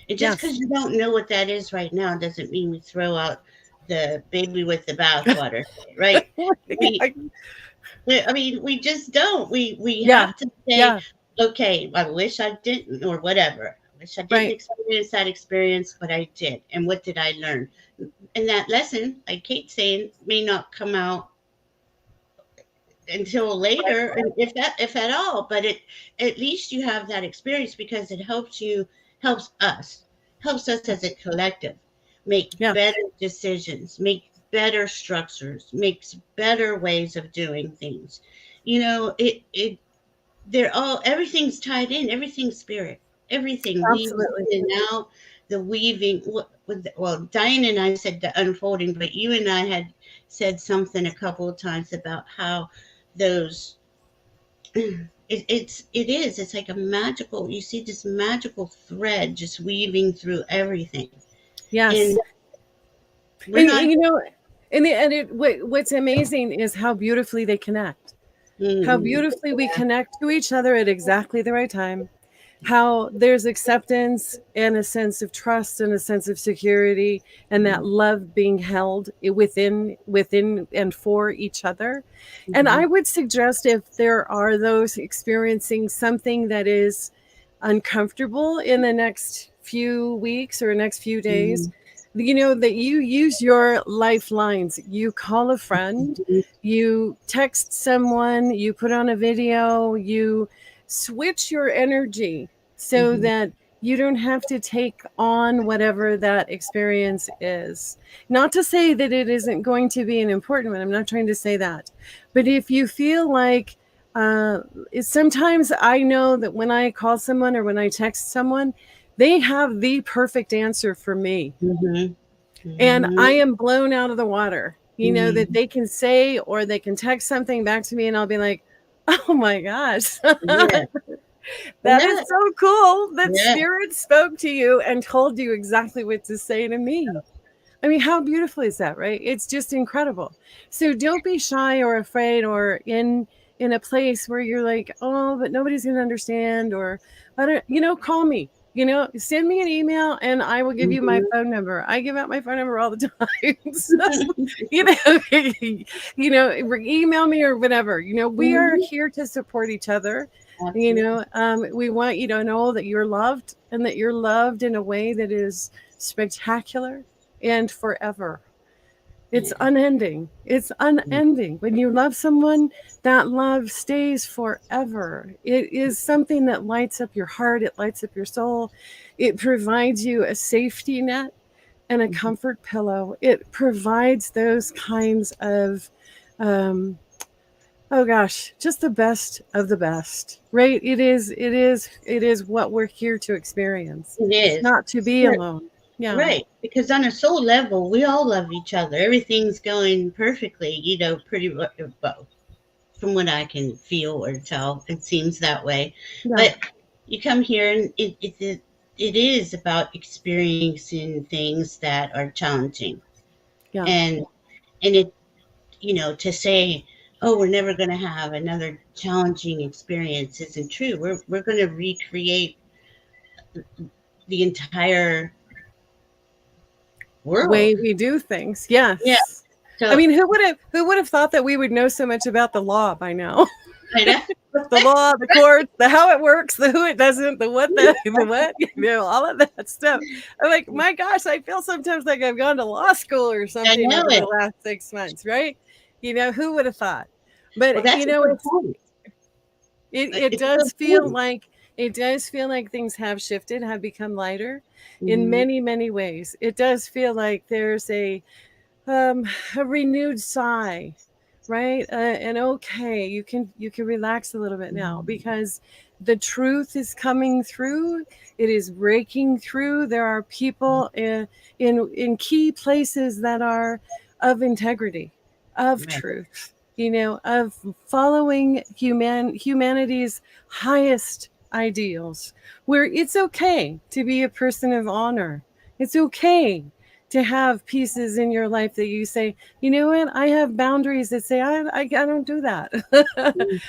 And just Yes. because you don't know what that is right now doesn't mean we throw out the baby with the bathwater, right? We I mean, we just don't. We Yeah. have to say, Yeah. okay, I wish I didn't, or whatever. I wish I didn't Right. experience that experience, but I did. And what did I learn? And that lesson, like Kate's saying, may not come out until later, and if at all. But at least you have that experience, because it helps us, as a collective make Yeah. better decisions, make better structures, makes better ways of doing things. They're all everything's tied in, everything's spirit, everything weaves Absolutely. in and out. The weaving, well, Diane and I said the unfolding, but you and I had said something a couple of times about how those it's like a magical, you see this magical thread just weaving through everything. And Yes. we're not. And what's amazing is how beautifully they connect. How Mhm. beautifully we connect to each other at exactly the right time. How there's acceptance and a sense of trust and a sense of security, and that love being held within and for each other. And Mhm. I would suggest, if there are those experiencing something that is uncomfortable in the next few weeks or next few days, Mhm. that you use your lifelines. You call a friend, Mhm. you text someone, you put on a video, you switch your energy so Mhm. that you don't have to take on whatever that experience is. Not to say that it isn't going to be an important one. I'm not trying to say that. But if you feel like, uh, sometimes I know that when I call someone or when I text someone, they have the perfect answer for me. Mhm. And I Mhm. am blown out of the water, that Mhm. they can say or they can text something back to me, and I'll be like, oh my gosh, Yeah. And that is that, so cool that yeah. spirit spoke to you and told you exactly what to say to me. I mean, how beautiful is that, right? It's just incredible. So don't be shy or afraid, or in a place where you're like, oh, but nobody's going to understand, or I don't, call me. Send me an email and I will give you my Mhm. phone number. I give out my phone number all the time. So, you know, email me or whatever. We are Mhm. here to support each other. Absolutely. We want you to know that you're loved and that you're loved in a way that is spectacular and forever. It's Yeah. unending. It's unending. When you love someone, that love stays forever. It is something that lights up your heart, it lights up your soul. It provides you a safety net and a Mhm. comfort pillow. It provides those kinds of, um, oh gosh, just the best of the best, right? It is what we're here to experience, It is. not to be alone. Yeah, Right, because on a soul level, we all love each other. Everything's going perfectly, pretty well, from what I can feel or tell. It seems that way. yeah, But you come here, and it is about experiencing things that are challenging, yeah. and it to say, oh, we're never going to have another challenging experience isn't true. We're going to recreate the entire world. Way we do things. Yeah. Yes. I So mean, who would have thought that we would know so much about the law by now? I know. The law, the courts, the how it works, the who it doesn't, the what, the what, all of that stuff. I'm like, my gosh, I feel sometimes like I've gone to law school or I something know over the it. last 6 months, right? Who would have thought? Well, But that's a good it's point. it It's a good does feel point. like things have shifted, have become lighter in Mhm. many, many ways. It does feel like there's um, a renewed sigh, right? And okay, you can relax a little bit now Mhm. because the truth is coming through. It is breaking through. There are people in key places that are of integrity, of Right. truth. Of following humanity's highest ideals, where it's okay to be a person of honor. It's okay to have pieces in your life that you say, you know what, I have boundaries that say I don't do that.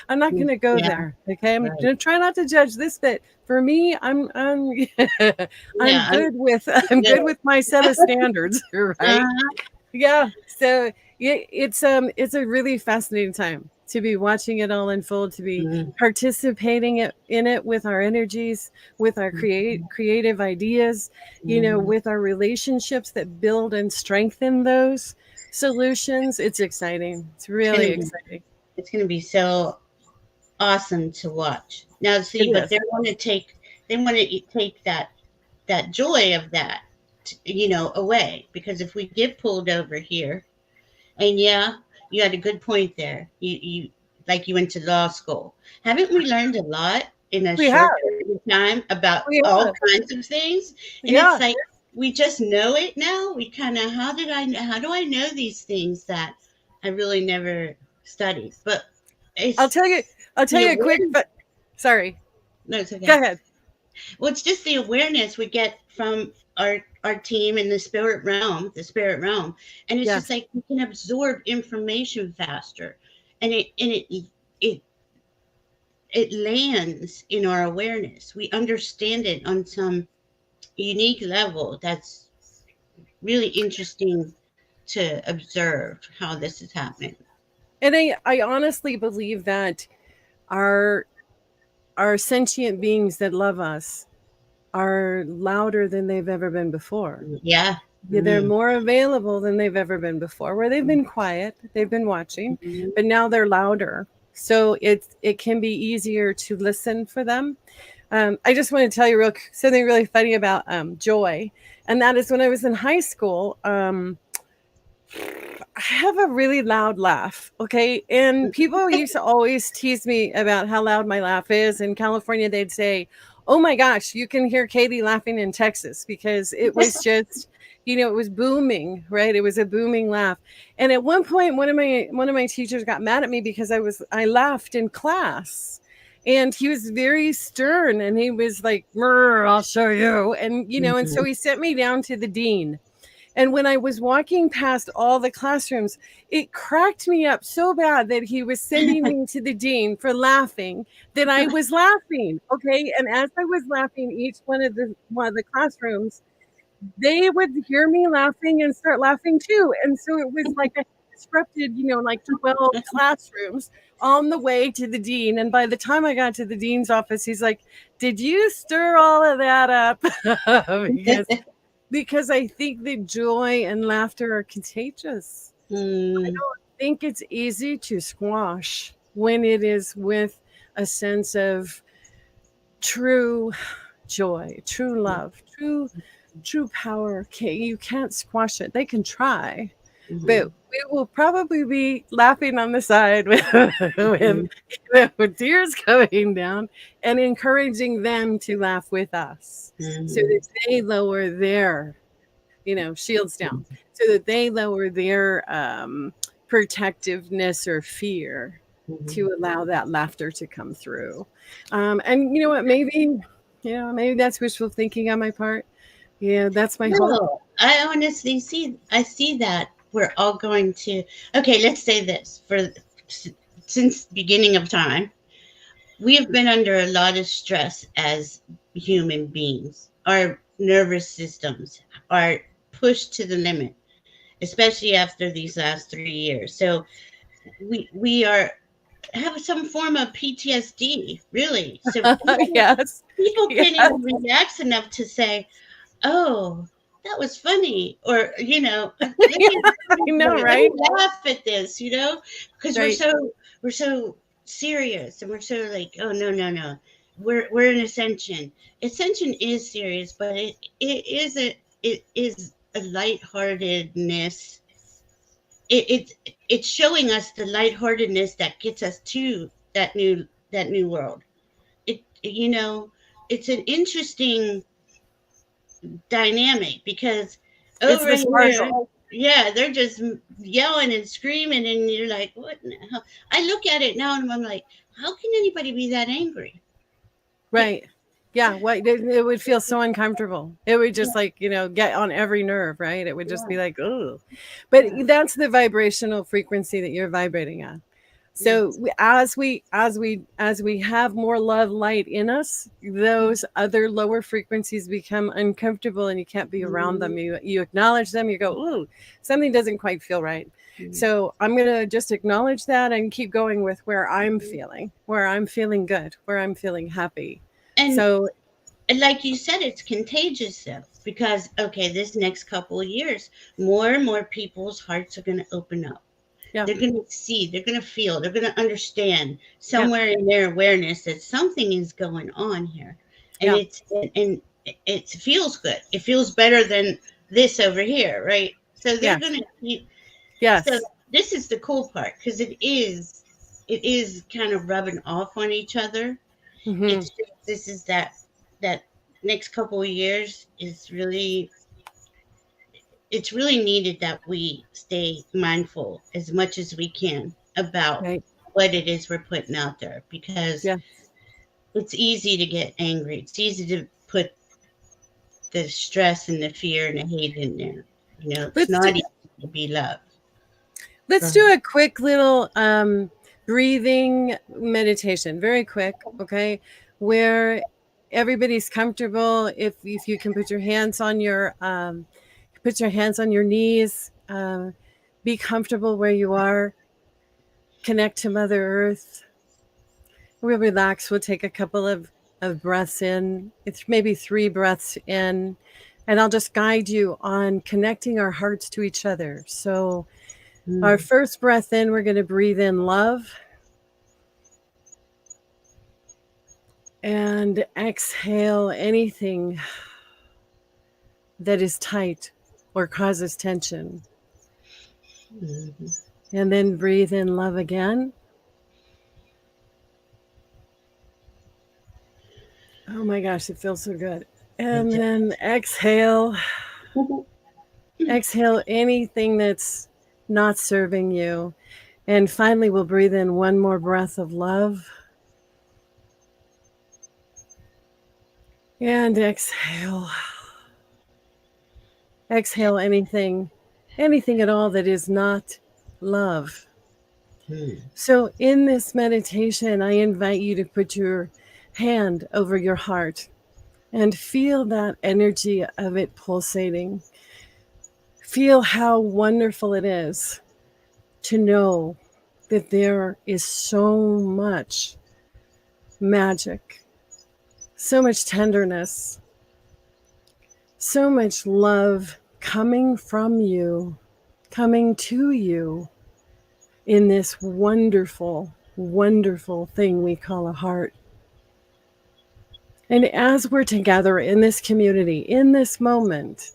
I'm not Mhm. going to go Yeah. there. Okay, I'm Right. going to try not to judge this bit. For me, I'm I'm Yeah. good with I'm Good. good with my set of standards. Right? Uh-huh. Yeah. So it's a really fascinating time to be watching it all unfold, to be Mhm. participating in it with our energies, with our creative ideas, Mhm. with our relationships that build and strengthen those solutions. It's exciting. It's It's really gonna be. exciting. It's gonna be so awesome to watch. Now, It see, but is. they want to take that joy of that, away. Because if we get pulled over here, and yeah, you had a good point there. You like you went to law school. Haven't we learned a lot in a We have. short period of time about We all have. kinds of things? And it's Yeah. like we just know it now. We kind of how do I know these things that I really never studied? But I'll it's tell you. I'll tell the you a quick. awareness. But sorry. No, it's Go okay. ahead. Well, it's just the awareness we get from our team in the spirit realm, and it's just Yes. like we can absorb information faster, and it it lands in our awareness. We understand it on some unique level. That's really interesting to observe how this is happening. And I honestly believe that our our sentient beings that love us are louder than they've ever been before. Yeah. Yeah, they're Mm-hmm. more available than they've ever been before. Where they've been quiet, they've been watching, but now they're louder. So it can be easier to listen for them. I just want to tell you something really funny about joy, and that is when I was in high school. I have a really loud laugh, okay? And people used to always tease me about how loud my laugh is. In California, they'd say, "Oh my gosh, you can hear Katie laughing in Texas," because it was just, it was booming, right? It was a booming laugh. And at one point, one of my teachers got mad at me because I laughed in class. And he was very stern and he was like, "I'll show you." And so he sent me down to the dean And when I was walking past all the classrooms, it cracked me up so bad that he was sending me to the dean for laughing, that I was laughing. Okay. And as I was laughing, each one of the classrooms, they would hear me laughing and start laughing too. And so it was like I disrupted, like 12 classrooms on the way to the dean. And by the time I got to the dean's office, he's like, "Did you stir all of that up?" because because I think that joy and laughter are contagious. I Mm, don't think it's easy to squash when it is with a sense of true joy, true love, true power. Okay, you can't squash it. They can try, but mhm, we will probably be laughing on the side with, mhm, with tears coming down and encouraging them to laugh with us so that mhm, they lower their shields down so that they lower their protectiveness or fear mhm. to allow that laughter to come through. And you know what? Maybe that's wishful thinking on my part. Yeah, that's my hope. No, I honestly see that we're all going to. Okay, let's say this since beginning of time, we have been under a lot of stress as human beings. Our nervous systems are pushed to the limit, especially after these last 3 years. So we are have some form of PTSD, really. So Yes. people can't Yes. even relax enough to say, "Oh, that was funny," or I know, let right? me laugh at this, because Right. we're so serious, and we're so like, "Oh, no, no, no, we're in ascension." Ascension is serious, but it is a lightheartedness. It's showing us the lightheartedness that gets us to that new world. It's an interesting dynamic because It's over the here, sparkle. yeah, they're just yelling and screaming, and you're like, what in the hell? I look at it now and I'm like, how can anybody be that angry? Right. Yeah. What it would feel so uncomfortable. It would just like, get on every nerve, right? It would just be Yeah, like, oh. But yeah, that's the vibrational frequency that you're vibrating on. yeah. So as we have more love light in us, those other lower frequencies become uncomfortable and you can't be around them. Mhm, You acknowledge them, you go, ooh, something doesn't quite feel right. mhm, So I'm gonna just acknowledge that and keep going with where I'm feeling good, where I'm feeling happy. and So like you said, it's contagious though, because okay, this next couple of years, more and more people's hearts are going to open up. yeah, They're going to see, they're going to feel, they're going to understand yeah, somewhere in their awareness that something is going on here. And yeah, it feels good. It feels better than this over here, right? So they're yes, going to, so yes. this is the cool part, because it is kind of rubbing off on each other. Hmm. It's just, this is that next couple of years is really, it's really needed that we stay mindful as much as we can about Right. what it is we're putting out there, because Yeah. it's easy to get angry. It's easy to put the stress and the fear and the hate in there. It's Let's do not easy to be loved. Go Let's ahead. do a quick little breathing meditation, very quick, okay? Where everybody's comfortable. If you can put your hands on your knees, be comfortable where you are. Connect to Mother Earth. We'll relax. We'll take a couple of breaths in. It's maybe 3 breaths in, and I'll just guide you on connecting our hearts to each other. So our Mm, first breath in, we're going to breathe in love and exhale anything that is tight or causes tension. mhm. And then breathe in love again. Oh my gosh, it feels so good. It And does. then exhale anything that's not serving you. And finally, we'll breathe in one more breath of love and exhale. Exhale anything at all that is not love. Hmm. So, in this meditation, I invite you to put your hand over your heart and feel that energy of it pulsating. Feel how wonderful it is to know that there is so much magic, so much tenderness, so much love coming from you, coming to you in this wonderful, wonderful thing we call a heart. And as we're together in this community, in this moment,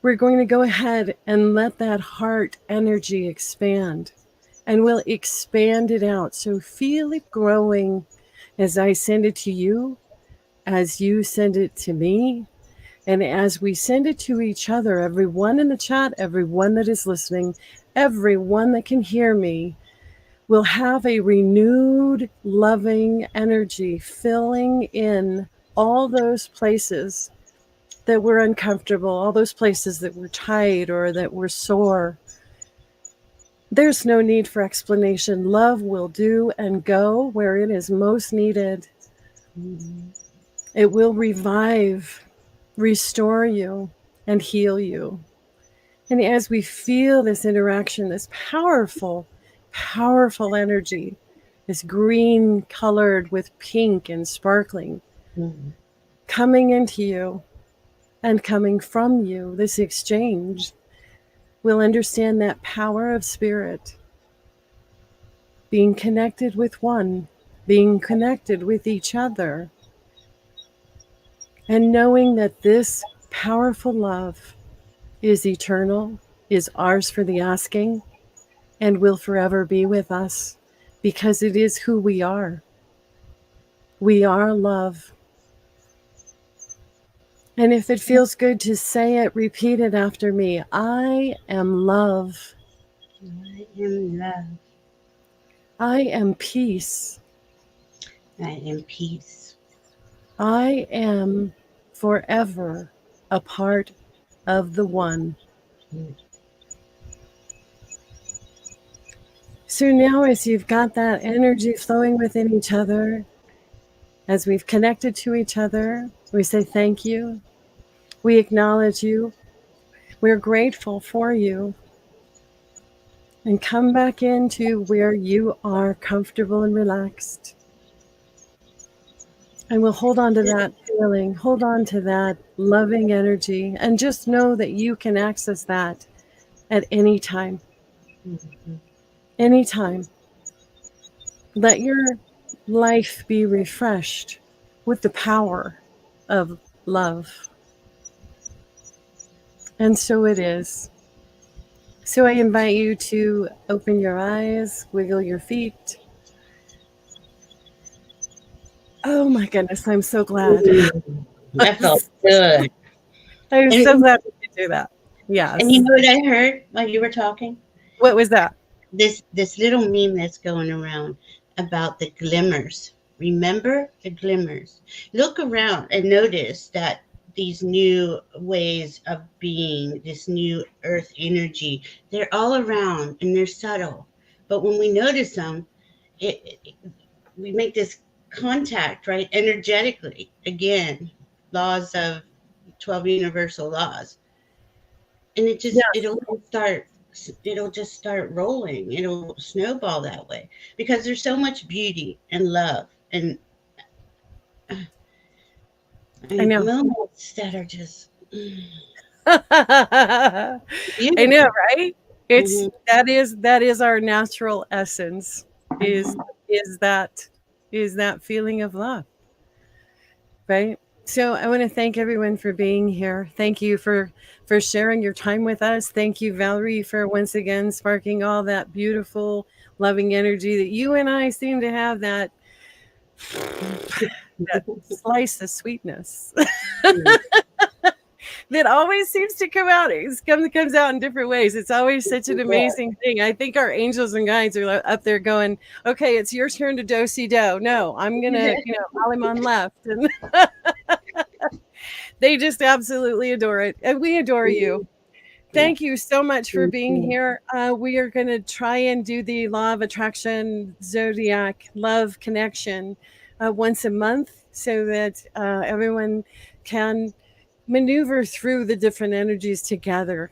we're going to go ahead and let that heart energy expand. And we'll expand it out. So feel it growing as I send it to you, as you send it to me, and as we send it to each other, everyone in the chat, everyone that is listening, everyone that can hear me, will have a renewed, loving energy filling in all those places that were uncomfortable, all those places that were tight or that were sore. There's no need for explanation. Love will do and go where it is most needed. It will revive, restore you, and heal you. And as we feel this interaction, this powerful, powerful energy, this green colored with pink and sparkling, coming into you and coming from you, this exchange, we'll understand that power of spirit, being connected with one, being connected with each other, and knowing that this powerful love is eternal, is ours for the asking, and will forever be with us because it is who we are. We are love. And if it feels good to say it, repeat it after me. I am love. I am love. I am peace. I am peace. I am forever a part of the one. So now, as you've got that energy flowing within each other, as we've connected to each other, we say thank you. We acknowledge you. We're grateful for you. And come back into where you are comfortable and relaxed. And we'll hold on to that feeling, hold on to that loving energy, and just know that you can access that at any time. Anytime. Let your life be refreshed with the power of love. And so it is. So I invite you to open your eyes, wiggle your feet. Oh my goodness, I'm so glad. That felt good. I'm so And glad we could do that. and you Yes. know what I heard while you were talking? What was that? This little meme that's going around about the glimmers. Remember the glimmers. Look around and notice that these new ways of being, this new earth energy, they're all around and they're subtle. But when we notice them, it we make this contact, right? Energetically. Again, laws of 12 universal laws. And Yes, it'll just start rolling. It'll snowball that way because there's so much beauty and love and I know. moments that are just I know, beautiful. right? It's Hmm. that is our natural essence is Hmm. is that is that feeling of love, right? So I want to thank everyone for being here. Thank you for sharing your time with us. Thank you, Valerie, for once again sparking all that beautiful, loving energy that you and I seem to have that slice of sweetness that always seems to come out. Comes out in different ways. It's always such an amazing thing. I think our angels and guides are up there going, "Okay, it's your turn to do-si do. No, I'm gonna, Aliman left," and they just absolutely adore it, and we adore you. Yeah. thank you so much for Thank being you. here. We are going to try and do the law of attraction, zodiac, love connection once a month so that everyone can maneuver through the different energies together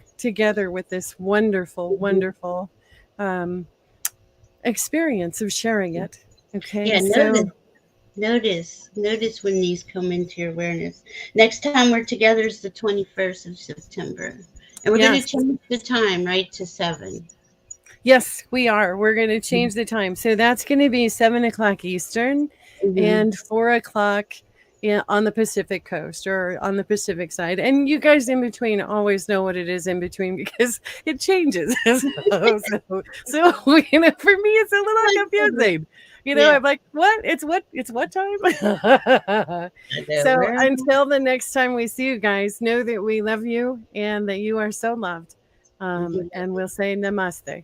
with this wonderful, Mhm. wonderful um, experience of sharing it. Okay, Yeah, so notice when these come into your awareness. Next time we're together is the 21st of September. And we're going to yes, change the time, right, to 7. yes, we are. We're going to Mm-hmm. change the time. So that's going to be 7 o'clock Eastern Mm-hmm. and 4 o'clock on the Pacific coast or on the Pacific side. And you guys in between always know what it is in between because it changes. For me, it's a little My goodness. confusing. Yeah, I'm like, what? It's what time? I know. So Where am I? until the next time we see you guys, know that we love you and that you are so loved. We do And we'll say namaste.